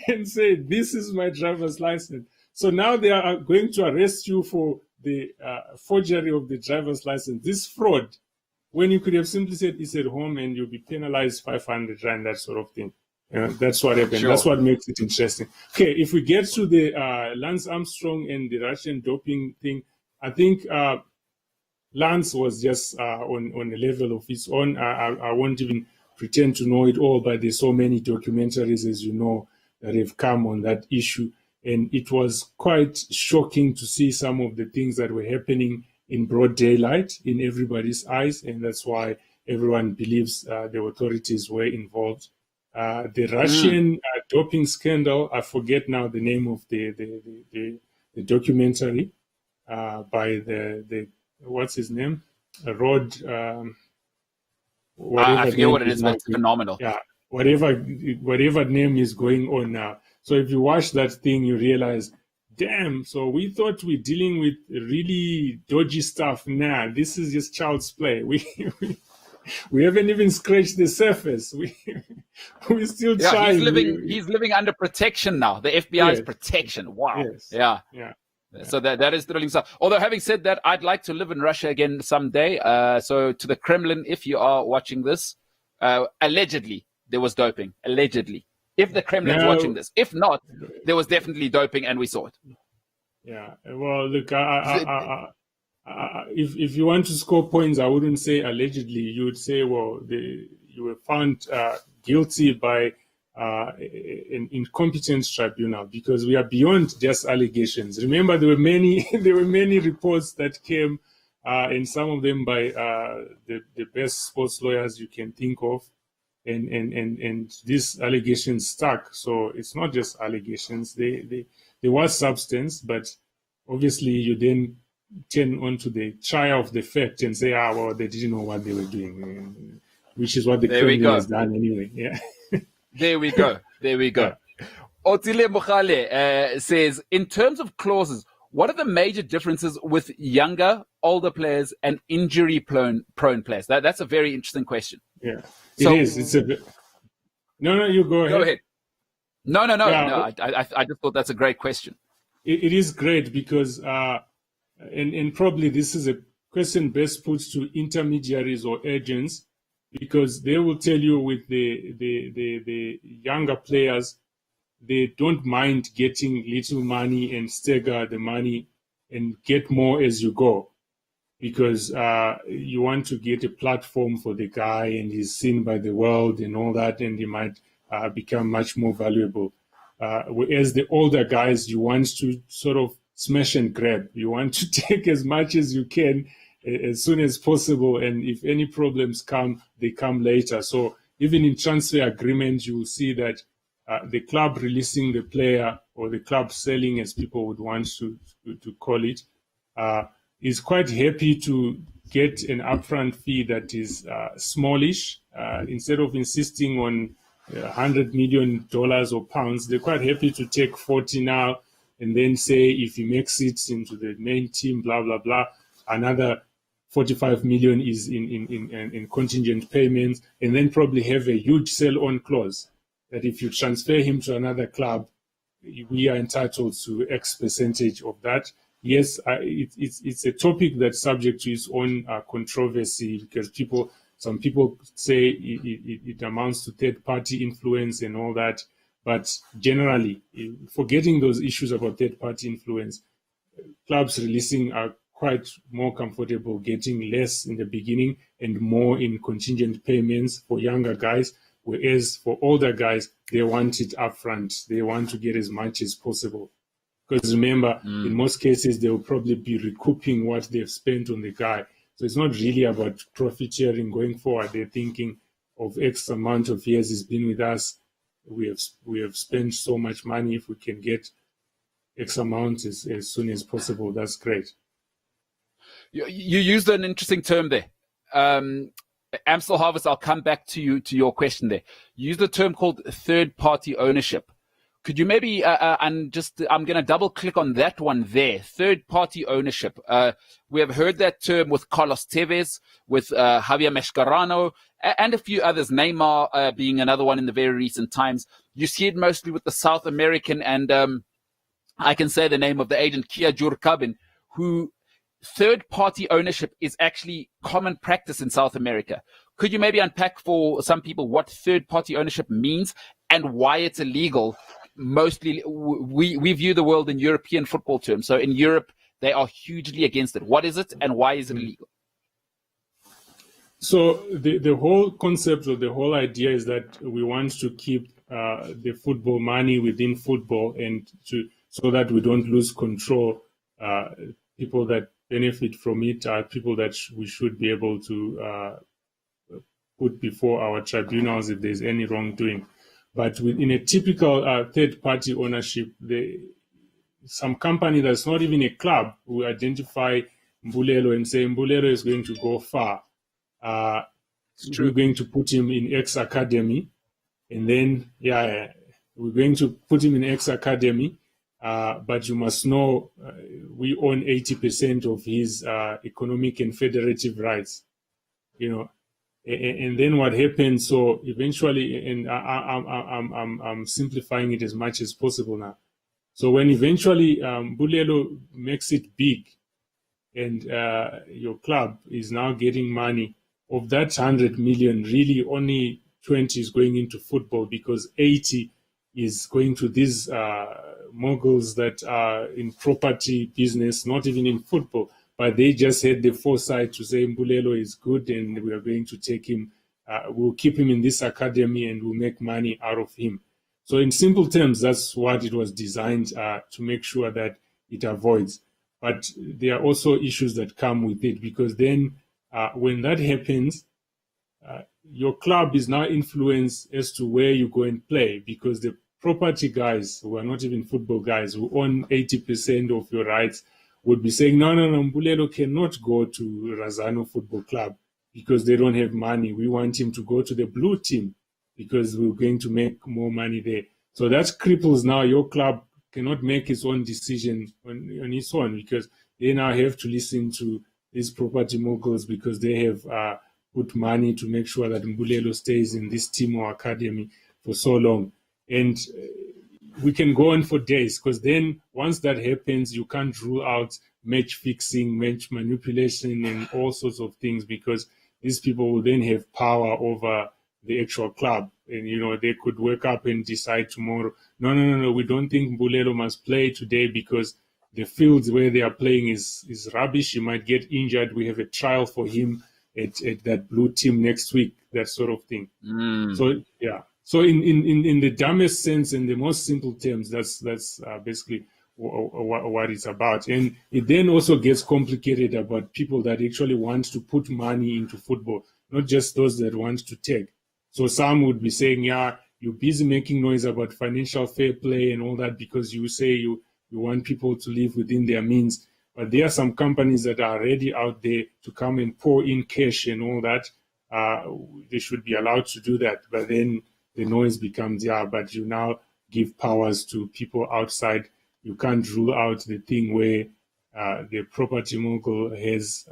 and say, this is my driver's license. So now they are going to arrest you for the forgery of the driver's license, this fraud, when you could have simply said it's at home and you'll be penalized 500 Rand, that sort of thing. That's what happened. Sure. That's what makes it interesting. Okay, if we get to the Lance Armstrong and the Russian doping thing, I think Lance was just on a level of his own. I won't even pretend to know it all, but there's so many documentaries, as you know, that have come on that issue. And it was quite shocking to see some of the things that were happening in broad daylight in everybody's eyes. And that's why everyone believes the authorities were involved. The Russian doping scandal, I forget now the name of the documentary by the what's his name, Rod, whatever I forget name what it is is, now but it's phenomenal. yeah, whatever name is going on now. So if you watch that thing, you realize, damn, so we thought we're dealing with really dodgy stuff. Nah, this is just child's play. We haven't even scratched the surface. We're still Yeah, trying. he's living under protection now. The FBI's Yes, protection. Wow. yes, Yeah. yeah. So that is thrilling stuff. Although having said that, I'd like to live in Russia again someday. So to the Kremlin, if you are watching this, allegedly there was doping. Allegedly, if the Kremlin's Now, watching this, if not, there was definitely doping, and we saw it. yeah. Well, look, if you want to score points, I wouldn't say allegedly. You would say, well, you were found guilty by an incompetent tribunal, because we are beyond just allegations. Remember, there were many reports that came, and some of them by the best sports lawyers you can think of. And these allegations stuck. So it's not just allegations. There was substance, but obviously you then turn onto the trial of the fact and say, well, they didn't know what they were doing, which is what the Kremlin has done anyway. Yeah. There we go. Yeah. Otile Mokhale says, in terms of clauses, what are the major differences with younger, older players and injury-prone players? That's a very interesting question. Yeah, So, it is. It's a bit... No, you go ahead. Go ahead. No. Yeah. I just thought that's a great question. It is great because, and probably this is a question best put to intermediaries or agents, because they will tell you with the younger players, they don't mind getting little money and stagger the money and get more as you go, because you want to get a platform for the guy and he's seen by the world and all that, and he might become much more valuable. Whereas the older guys, you want to sort of smash and grab. You want to take as much as you can as soon as possible, and if any problems come, they come later. So even in transfer agreements, you will see that the club releasing the player, or the club selling, as people would want to call it, is quite happy to get an upfront fee that is smallish. Instead of insisting on $100 million or pounds, they're quite happy to take 40 now, and then say if he makes it into the main team, blah blah blah, another 45 million is in contingent payments, and then probably have a huge sell-on clause that if you transfer him to another club, we are entitled to X percentage of that. Yes, it's a topic that's subject to its own controversy, because some people say it amounts to third-party influence and all that. But generally, forgetting those issues about third-party influence, clubs releasing are quite more comfortable getting less in the beginning and more in contingent payments for younger guys, whereas for older guys, they want it upfront. They want to get as much as possible. Because remember, in most cases, they will probably be recouping what they've spent on the guy. So it's not really about profit sharing going forward. They're thinking of X amount of years he's been with us. We have spent so much money. If we can get X amount as soon as possible, that's great. You used an interesting term there. Amstel Harvest, I'll come back to your question there. You used a term called third-party ownership. Could you maybe, I'm going to double click on that one there, third-party ownership. We have heard that term with Carlos Tevez, with Javier Mascherano, and a few others, Neymar being another one in the very recent times. You see it mostly with the South American, and I can say the name of the agent, Kia Jurkabin, who third-party ownership is actually common practice in South America. Could you maybe unpack for some people what third-party ownership means and why it's illegal? Mostly, we view the world in European football terms. So in Europe, they are hugely against it. What is it, and why is it illegal? So the whole concept, or the whole idea, is that we want to keep the football money within football, and so that we don't lose control. People that benefit from it are people that we should be able to put before our tribunals if there's any wrongdoing. But in a typical third-party ownership, the some company that's not even a club will identify Mbulelo and say Mbulelo is going to go far. We're going to put him in X Academy, and then we're going to put him in X Academy. But you must know we own 80% of his economic and federative rights. And then what happens? So eventually, and I'm simplifying it as much as possible now. So when eventually Mbulelo makes it big, and your club is now getting money, of that 100 million, really only 20 is going into football, because 80 is going to these moguls that are in property business, not even in football, but they just had the foresight to say Mbulelo is good and we are going to take him, we'll keep him in this academy and we'll make money out of him. So in simple terms, that's what it was designed to make sure that it avoids. But there are also issues that come with it, because then when that happens, your club is now influenced as to where you go and play, because the property guys, who are not even football guys, who own 80% of your rights, would be saying, no, Mbulelo cannot go to Razano Football Club because they don't have money. We want him to go to the blue team because we're going to make more money there. So that cripples now your club cannot make its own decision on its own, because they now have to listen to these property moguls because they have put money to make sure that Mbulelo stays in this team or academy for so long. And we can go on for days, because then once that happens, you can't rule out match fixing, match manipulation, and all sorts of things, because these people will then have power over the actual club. And, they could wake up and decide tomorrow, no, we don't think Mbulelo must play today because the fields where they are playing is rubbish. He might get injured. We have a trial for him at that blue team next week, that sort of thing. So, yeah. So in the dumbest sense and the most simple terms, that's basically what it's about. And it then also gets complicated about people that actually want to put money into football, not just those that want to take. So some would be saying, you're busy making noise about financial fair play and all that because you say you want people to live within their means. But there are some companies that are already out there to come and pour in cash and all that. They should be allowed to do that. But then the noise becomes, but you now give powers to people outside. You can't rule out the thing where the property mogul has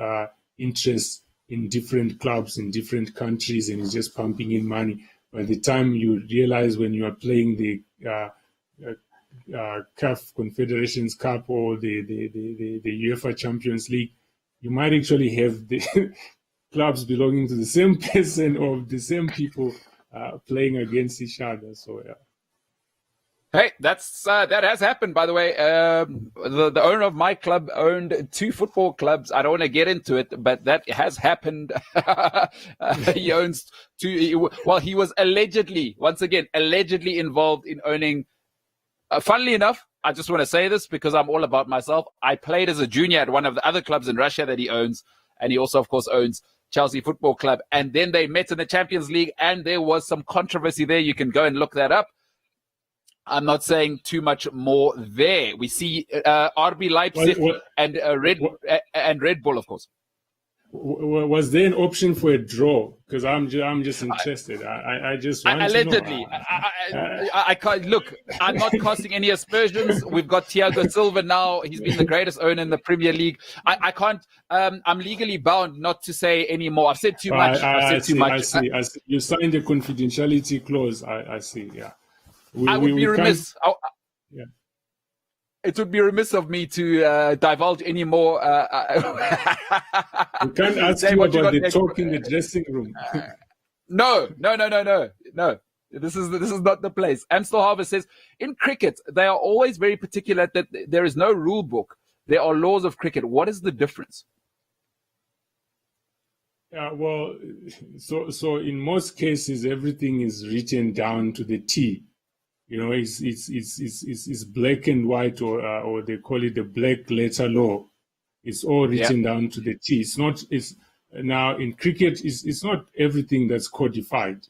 interests in different clubs in different countries and is just pumping in money. By the time you realize when you are playing the CAF Confederations Cup or the UEFA Champions League, you might actually have the clubs belonging to the same person or the same people playing against each other. So Hey, that has happened, by the way. The owner of my club owned 2 football clubs. I don't want to get into it, but that has happened. He owns 2. Well, he was allegedly involved in owning. Funnily enough, I just want to say this because I'm all about myself. I played as a junior at one of the other clubs in Russia that he owns, and he also, of course, owns Chelsea Football Club. And then they met in the Champions League, and there was some controversy there. You can go and look that up. I'm not saying too much more there. We see RB Leipzig and Red Bull, of course. Was there an option for a draw? Because I'm just interested. I just want allegedly. to know. I can't look. I'm not casting any aspersions. We've got Thiago Silva now. He's been the greatest owner in the Premier League. I can't. I'm legally bound not to say any more. I've said too much. I see. You signed a confidentiality clause. I see. Yeah. I would be remiss. It would be remiss of me to divulge any more. We can't ask you about the talk in the dressing room. No. This is not the place. Amstel Harvest says, in cricket, they are always very particular that there is no rule book. There are laws of cricket. What is the difference? Well, so in most cases, everything is written down to the T. It's black and white, or they call it the black letter law. It's all written down to the T. Now in cricket, it's not everything that's codified,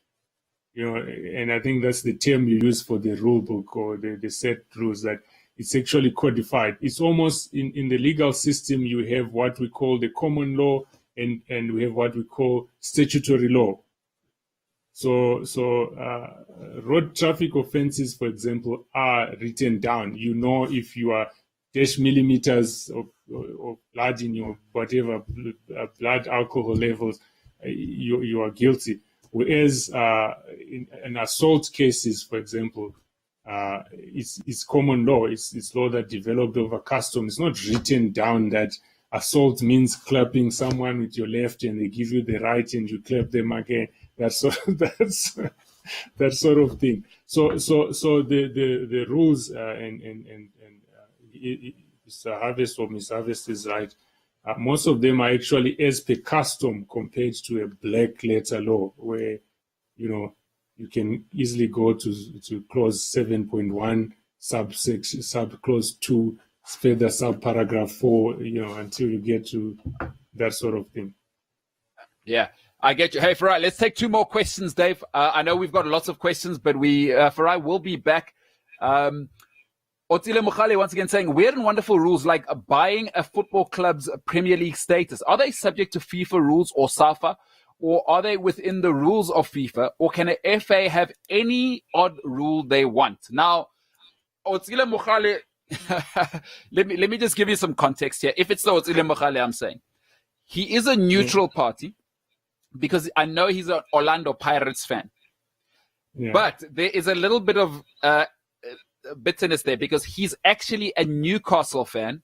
and I think that's the term you use for the rule book or the set rules, that it's actually codified. It's almost in the legal system, you have what we call the common law, and we have what we call statutory law. So road traffic offenses, for example, are written down. You know, if you are dash millimeters of blood in your whatever blood alcohol levels, you are guilty. Whereas in assault cases, for example, it's common law. It's law that developed over custom. It's not written down that assault means clapping someone with your left and they give you the right and you clap them again. That sort of thing. So the rules and Mr. Harvest or Miss Harvest is right. Most of them are actually as per custom compared to a black letter law, where you can easily go to clause 7.1 subsection sub clause 2 further sub paragraph 4 until you get to that sort of thing. Yeah, I get you. Hey, Farai, let's take 2 more questions, Dave. I know we've got lots of questions, but Farai will be back. Otile Mukhale once again saying, weird and wonderful rules like buying a football club's Premier League status. Are they subject to FIFA rules or SAFA, or are they within the rules of FIFA, or can a FA have any odd rule they want? Now, Otile Mukhale, let me just give you some context here. If it's the Otile Mukhale I'm saying, he is a neutral party because I know he's an Orlando Pirates fan. Yeah. But there is a little bit of bitterness there because he's actually a Newcastle fan,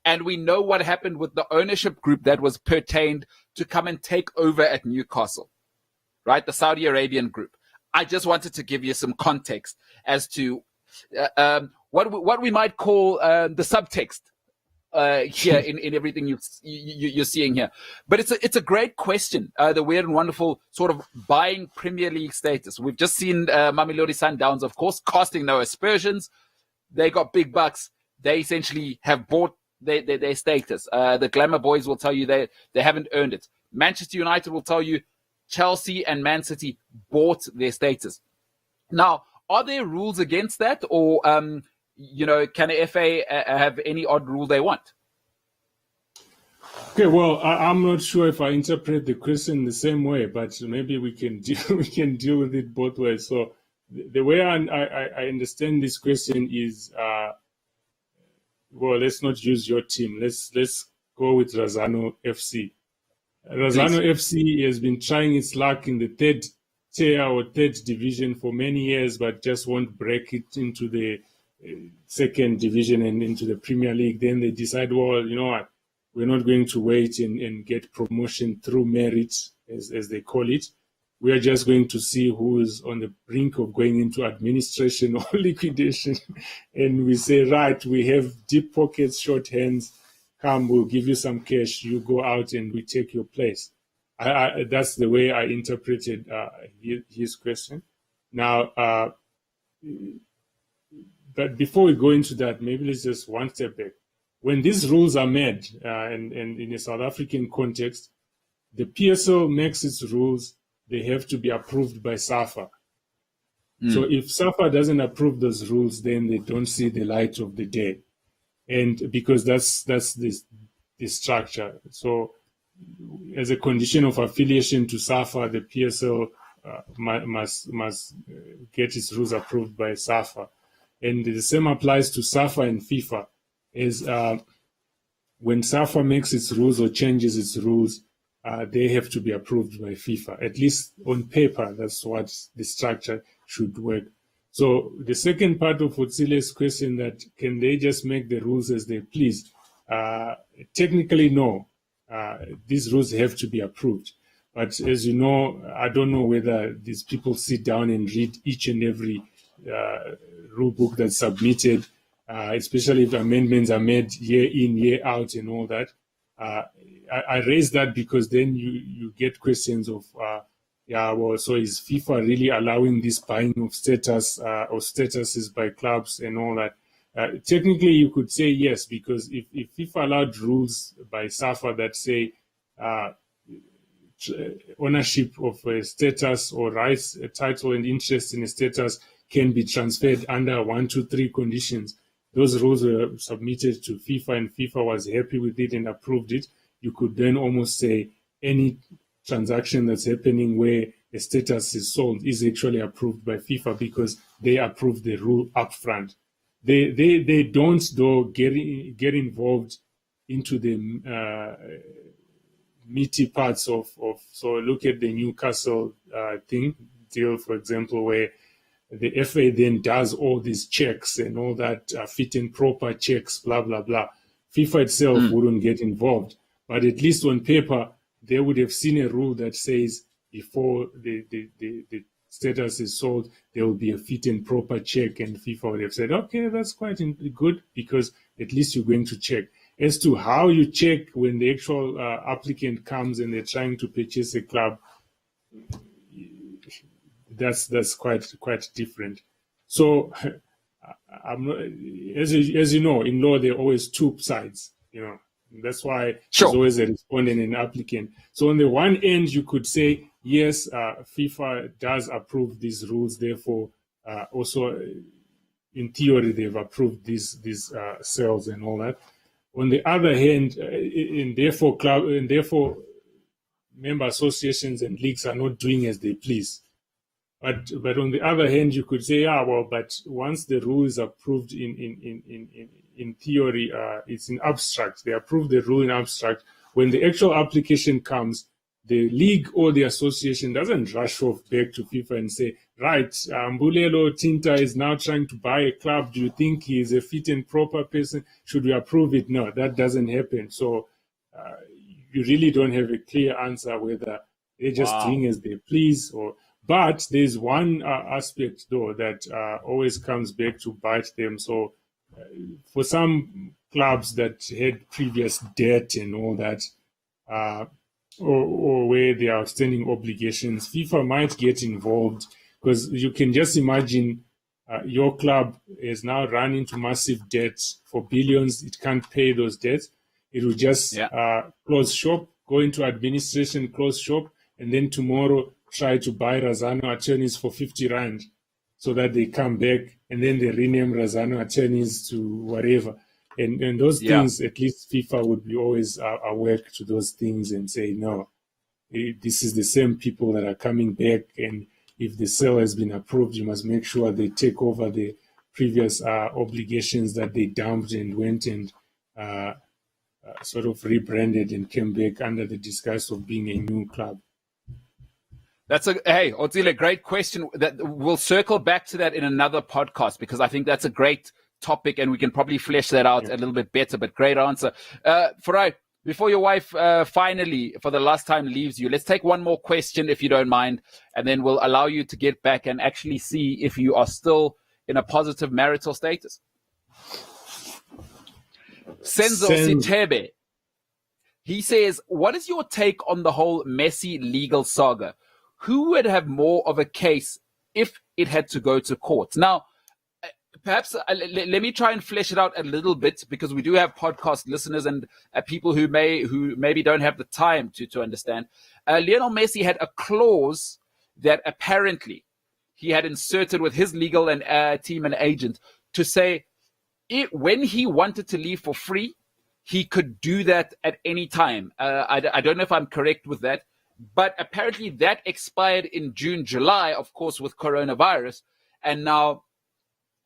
and we know what happened with the ownership group that was pertained to come and take over at Newcastle, right? The Saudi Arabian group. I just wanted to give you some context as to what we might call the subtext here in everything you're seeing here. But it's a great question, the weird and wonderful sort of buying Premier League status. We've just seen Mamelodi Sundowns, of course, casting no aspersions. They got big bucks. They essentially have bought their status. The Glamour Boys will tell you they haven't earned it. Manchester United will tell you Chelsea and Man City bought their status. Now, are there rules against that, or can a FA have any odd rule they want? Okay, well, I'm not sure if I interpret the question the same way, but maybe we can deal with it both ways. So the way I understand this question is, well, let's not use your team. Let's go with Razano FC. Razano FC has been trying its luck in the third tier or third division for many years, but just won't break it into the second division and into the Premier League. Then they decide, well, you know what, we're not going to wait and get promotion through merit, as they call it. We are just going to see who is on the brink of going into administration or liquidation. And we say, right, we have deep pockets, short hands. Come, we'll give you some cash. You go out and we take your place. That's the way I interpreted his question. Now, but before we go into that, maybe let's just one step back. When these rules are made, and in a South African context, the PSL makes its rules, they have to be approved by SAFA. So if SAFA doesn't approve those rules, then they don't see the light of the day. And because that's the structure. So as a condition of affiliation to SAFA, the PSL must get its rules approved by SAFA. And the same applies to SAFA and FIFA. When SAFA makes its rules or changes its rules, they have to be approved by FIFA. At least on paper, that's what the structure should work. So the second part of Otsile's question, that can they just make the rules as they please? Technically, no. These rules have to be approved. But as you know, I don't know whether these people sit down and read each and every rule book that's submitted, especially if amendments are made year in, year out and all that. I raise that because then you get questions of, so is FIFA really allowing this buying of status or statuses by clubs and all that? Technically, you could say yes, because if FIFA allowed rules by SAFA that say ownership of a status or rights, a title and interest in a status can be transferred under 1, 2, 3 conditions, those rules were submitted to FIFA and FIFA was happy with it and approved it, you could then almost say any transaction that's happening where a status is sold is actually approved by FIFA because they approved the rule upfront. They don't though get involved into the meaty parts of. So look at the Newcastle deal, for example, where the FA then does all these checks and all that fit and proper checks, blah blah blah. FIFA itself wouldn't get involved, but at least on paper they would have seen a rule that says before the status is sold, there will be a fit and proper check, and FIFA would have said, okay, that's quite good because at least you're going to check. As to how you check when the actual applicant comes and they're trying to purchase a club, that's quite different. So, I'm not, as you know, in law there are always two sides. That's why Sure. There's always a respondent and an applicant. So on the one end, you could say, yes, FIFA does approve these rules. Therefore, also in theory, they've approved these sales and all that. On the other hand, and therefore member associations and leagues are not doing as they please. But on the other hand, you could say, but once the rule is approved in theory, it's in abstract. They approve the rule in abstract. When the actual application comes, the league or the association doesn't rush off back to FIFA and say, right, Mbulelo Tinta is now trying to buy a club. Do you think he is a fit and proper person? Should we approve it? No, that doesn't happen. So you really don't have a clear answer whether they're just doing as they please or. But there's one aspect, though, that always comes back to bite them. So for some clubs that had previous debt and all that, or where there are outstanding obligations, FIFA might get involved because you can just imagine your club is now run into massive debt for billions. It can't pay those debts. It will just close shop, go into administration, close shop, and then tomorrow try to buy Razano attorneys for 50 Rand so that they come back and then they rename Razano attorneys to whatever. And those things, at least FIFA would be always awake to those things and say, no, this is the same people that are coming back. And if the sale has been approved, you must make sure they take over the previous obligations that they dumped and went and sort of rebranded and came back under the disguise of being a new club. Hey, Otsile, great question. That we'll circle back to that in another podcast because I think that's a great topic and we can probably flesh that out a little bit better, but great answer. Farai, before your wife finally, for the last time, leaves you, let's take one more question if you don't mind, and then we'll allow you to get back and actually see if you are still in a positive marital status. Senzo Sitebe, he says, what is your take on the whole Messi legal saga? Who would have more of a case if it had to go to court? Now, perhaps let me try and flesh it out a little bit because we do have podcast listeners and people who maybe don't have the time to understand. Lionel Messi had a clause that apparently he had inserted with his legal and team and agent to say when he wanted to leave for free, he could do that at any time. I don't know if I'm correct with that. But apparently that expired in June, July, of course, with coronavirus. And now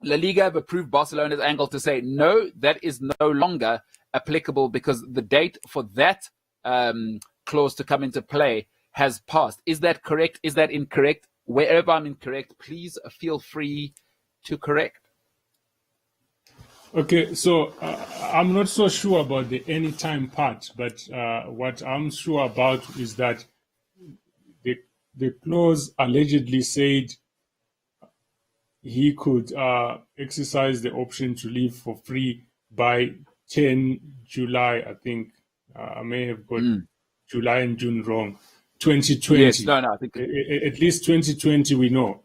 La Liga have approved Barcelona's angle to say, no, that is no longer applicable because the date for that clause to come into play has passed. Is that correct? Is that incorrect? Wherever I'm incorrect, please feel free to correct. Okay, so I'm not so sure about the anytime part, but what I'm sure about is that the clause allegedly said he could exercise the option to leave for free by 10 July, I think. I may have got July and June wrong. 2020. Yes, no, I think at least 2020 we know.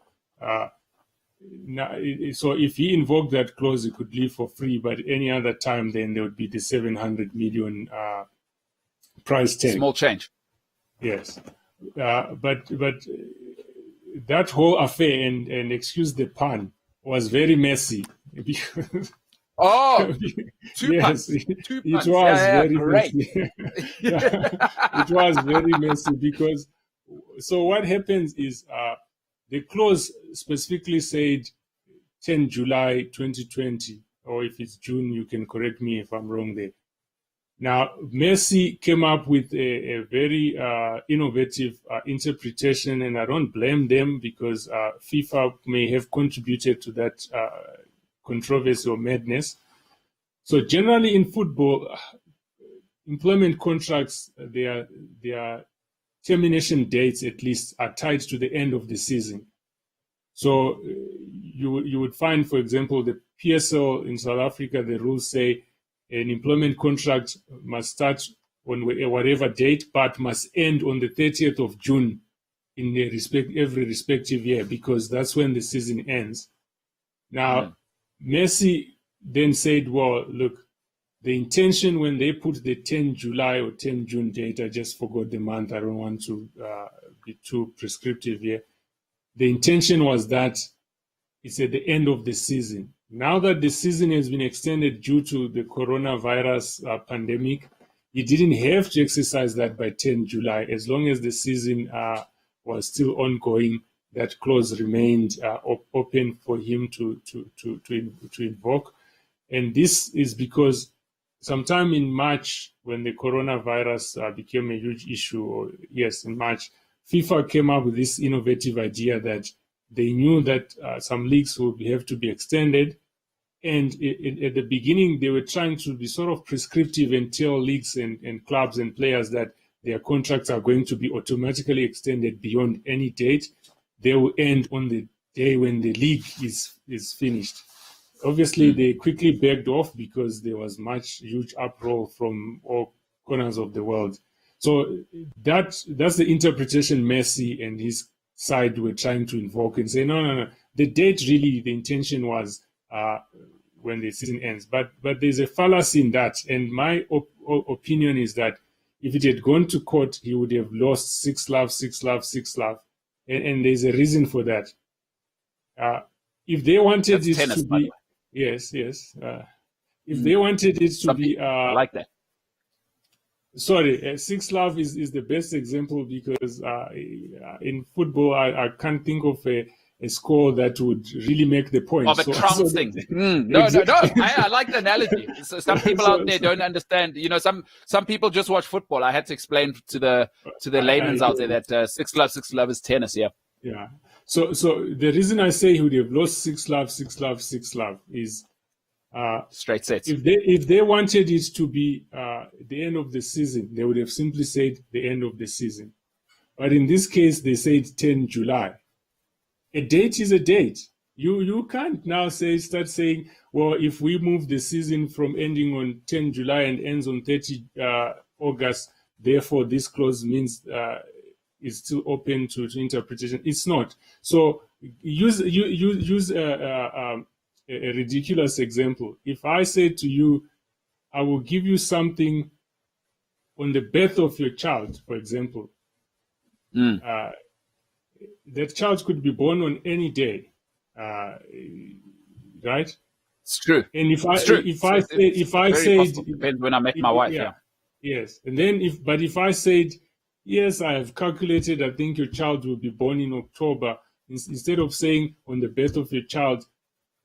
So if he invoked that clause, he could leave for free, but any other time, then there would be the 700 million price tag. Small change. Yes. But that whole affair, and excuse the pun, was very messy. Oh, two Yes, punts. Two it punts. was very Great. messy. Yeah, it was very messy because so what happens is the clause specifically said 10 July 2020, or if it's June, you can correct me if I'm wrong there. Now, Messi came up with a very innovative interpretation, and I don't blame them because FIFA may have contributed to that controversy or madness. So, generally in football, employment contracts, their termination dates at least are tied to the end of the season. So, you would find, for example, the PSL in South Africa, the rules say an employment contract must start on whatever date, but must end on the 30th of June in every respective year, because that's when the season ends. Now, Messi then said, well, look, the intention when they put the 10 July or 10 June date, I just forgot the month, I don't want to be too prescriptive here. The intention was that it's at the end of the season. Now that the season has been extended due to the coronavirus pandemic, he didn't have to exercise that by 10 July. As long as the season was still ongoing, that clause remained open for him to invoke. And this is because sometime in March, when the coronavirus became a huge issue, or yes, in March, FIFA came up with this innovative idea that they knew that some leagues would have to be extended. And at the beginning, they were trying to be sort of prescriptive and tell leagues and clubs and players that their contracts are going to be automatically extended beyond any date. They will end on the day when the league is finished. Obviously, they quickly backed off because there was huge uproar from all corners of the world. So that's the interpretation Messi and his side were trying to invoke and say, no. The date really, the intention was when the season ends. But there's a fallacy in that. And my opinion is that if it had gone to court, he would have lost 6 love. And there's a reason for that. If they wanted That's it tennis, to be... Yes. If they wanted it to be... I like that. Sorry, 6 love is the best example because in football, I can't think of a score that would really make the point. Of a trouncing. No. I like the analogy. So some people out there don't understand. You know, some people just watch football. I had to explain to the laymen out there that 6 love is tennis. Yeah. Yeah. So the reason I say he would have lost 6 love is straight sets. If they wanted it to be the end of the season, they would have simply said the end of the season. But in this case, they said 10 July. A date is a date. You can't now start saying, well, if we move the season from ending on 10 July and ends on 30 August, therefore this clause means it's still open to interpretation. It's not. So use a ridiculous example. If I say to you, I will give you something on the birth of your child, for example, that child could be born on any day, right? It's true. And if I said depends when I met my wife. Yeah. Yes. And then if I said, yes, I have calculated, I think your child will be born in October, instead of saying on the birth of your child,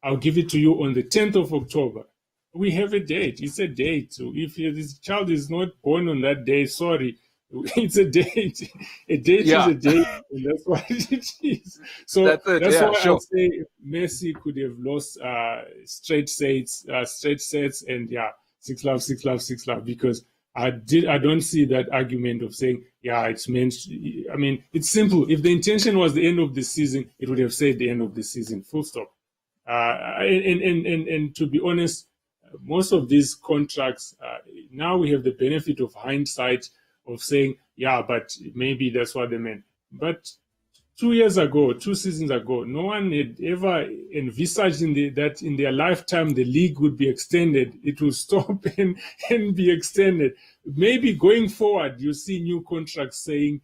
I'll give it to you on the 10th of October. We have a date. It's a date. So if this child is not born on that day, sorry, it's a date. A date is a date, and that's what it is. So that's why I say Messi could have lost straight sets, and 6 love, because I don't see that argument of saying, it's meant. I mean, it's simple. If the intention was the end of the season, it would have said the end of the season. Full stop. And to be honest, most of these contracts, now we have the benefit of hindsight of saying, but maybe that's what they meant. But 2 seasons ago, no one had ever envisaged that in their lifetime the league would be extended. It will stop and be extended. Maybe going forward, you see new contracts saying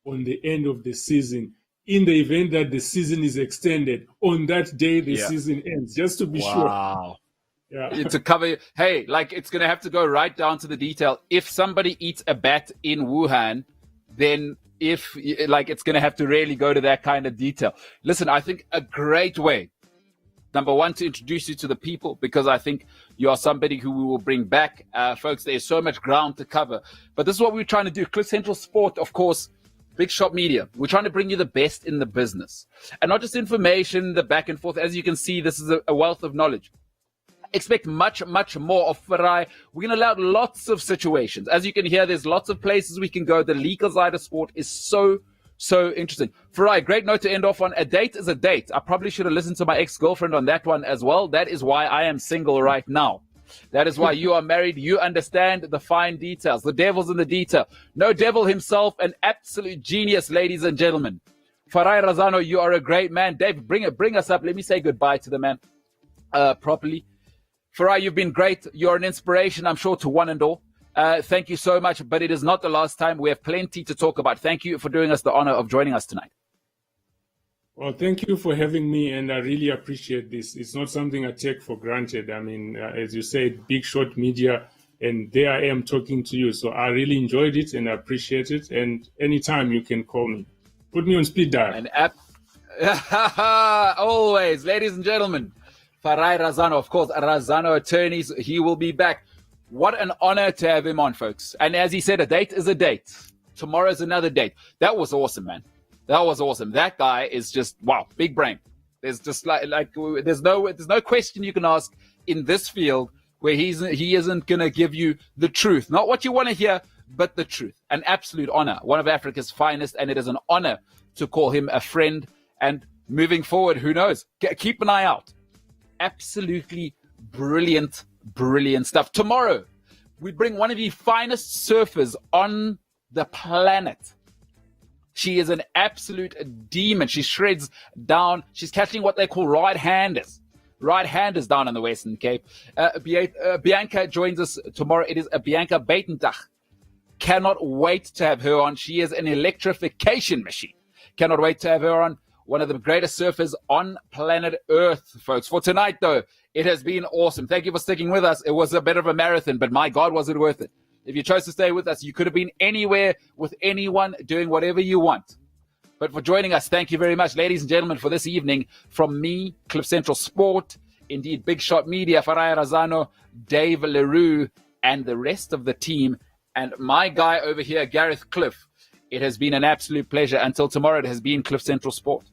on the end of the season, in the event that the season is extended, on that day the season ends, just to be sure. Wow. Yeah. to cover. Hey, like it's going to have to go right down to the detail. If somebody eats a bat in Wuhan, then it's going to have to really go to that kind of detail. Listen, I think a great way, number one, to introduce you to the people, because I think you are somebody who we will bring back. Folks, there's so much ground to cover. But this is what we're trying to do. CliffCentral Sport, of course, Big Shot Media. We're trying to bring you the best in the business. And not just information, the back and forth. As you can see, this is a wealth of knowledge. Expect much, much more of Farai. We're going to allow lots of situations. As you can hear, there's lots of places we can go. The legal side of sport is so interesting. Farai, great note to end off on. A date is a date. I probably should have listened to my ex-girlfriend on that one as well. That is why I am single right now. That is why you are married. You understand the fine details. The devil's in the detail. No devil himself, an absolute genius, ladies and gentlemen. Farai Razano, you are a great man. Dave, bring us up. Let me say goodbye to the man properly. Farai, you've been great. You're an inspiration, I'm sure, to one and all. Thank you so much, but it is not the last time. We have plenty to talk about. Thank you for doing us the honor of joining us tonight. Well, thank you for having me, and I really appreciate this. It's not something I take for granted. I mean, as you said, Big Shot Media, and there I am talking to you. So I really enjoyed it and I appreciate it. And anytime you can call me. Put me on speed dial. An app. Always, ladies and gentlemen. Farai Razano, of course, Razano Attorneys. He will be back. What an honor to have him on, folks. And as he said, a date is a date. Tomorrow's another date. That was awesome, man. That was awesome. That guy is just, wow, big brain. There's just there's no question you can ask in this field where he isn't going to give you the truth. Not what you want to hear, but the truth. An absolute honor. One of Africa's finest, and it is an honor to call him a friend. And moving forward, who knows? Keep an eye out. Absolutely brilliant stuff. Tomorrow, we bring one of the finest surfers on the planet. She is an absolute demon. She shreds down. She's catching what they call right-handers. Right-handers down in the Western Cape. Bianca joins us tomorrow. It is a Bianca Beitentag. Cannot wait to have her on. She is an electrification machine. Cannot wait to have her on. One of the greatest surfers on planet Earth, folks. For tonight, though, it has been awesome. Thank you for sticking with us. It was a bit of a marathon, but my God, was it worth it. If you chose to stay with us, you could have been anywhere with anyone doing whatever you want. But for joining us, thank you very much, ladies and gentlemen, for this evening. From me, CliffCentral Sport, indeed Big Shot Media, Farai Razano, Dave Leroux, and the rest of the team, and my guy over here, Gareth Cliff. It has been an absolute pleasure. Until tomorrow, it has been CliffCentral Sport.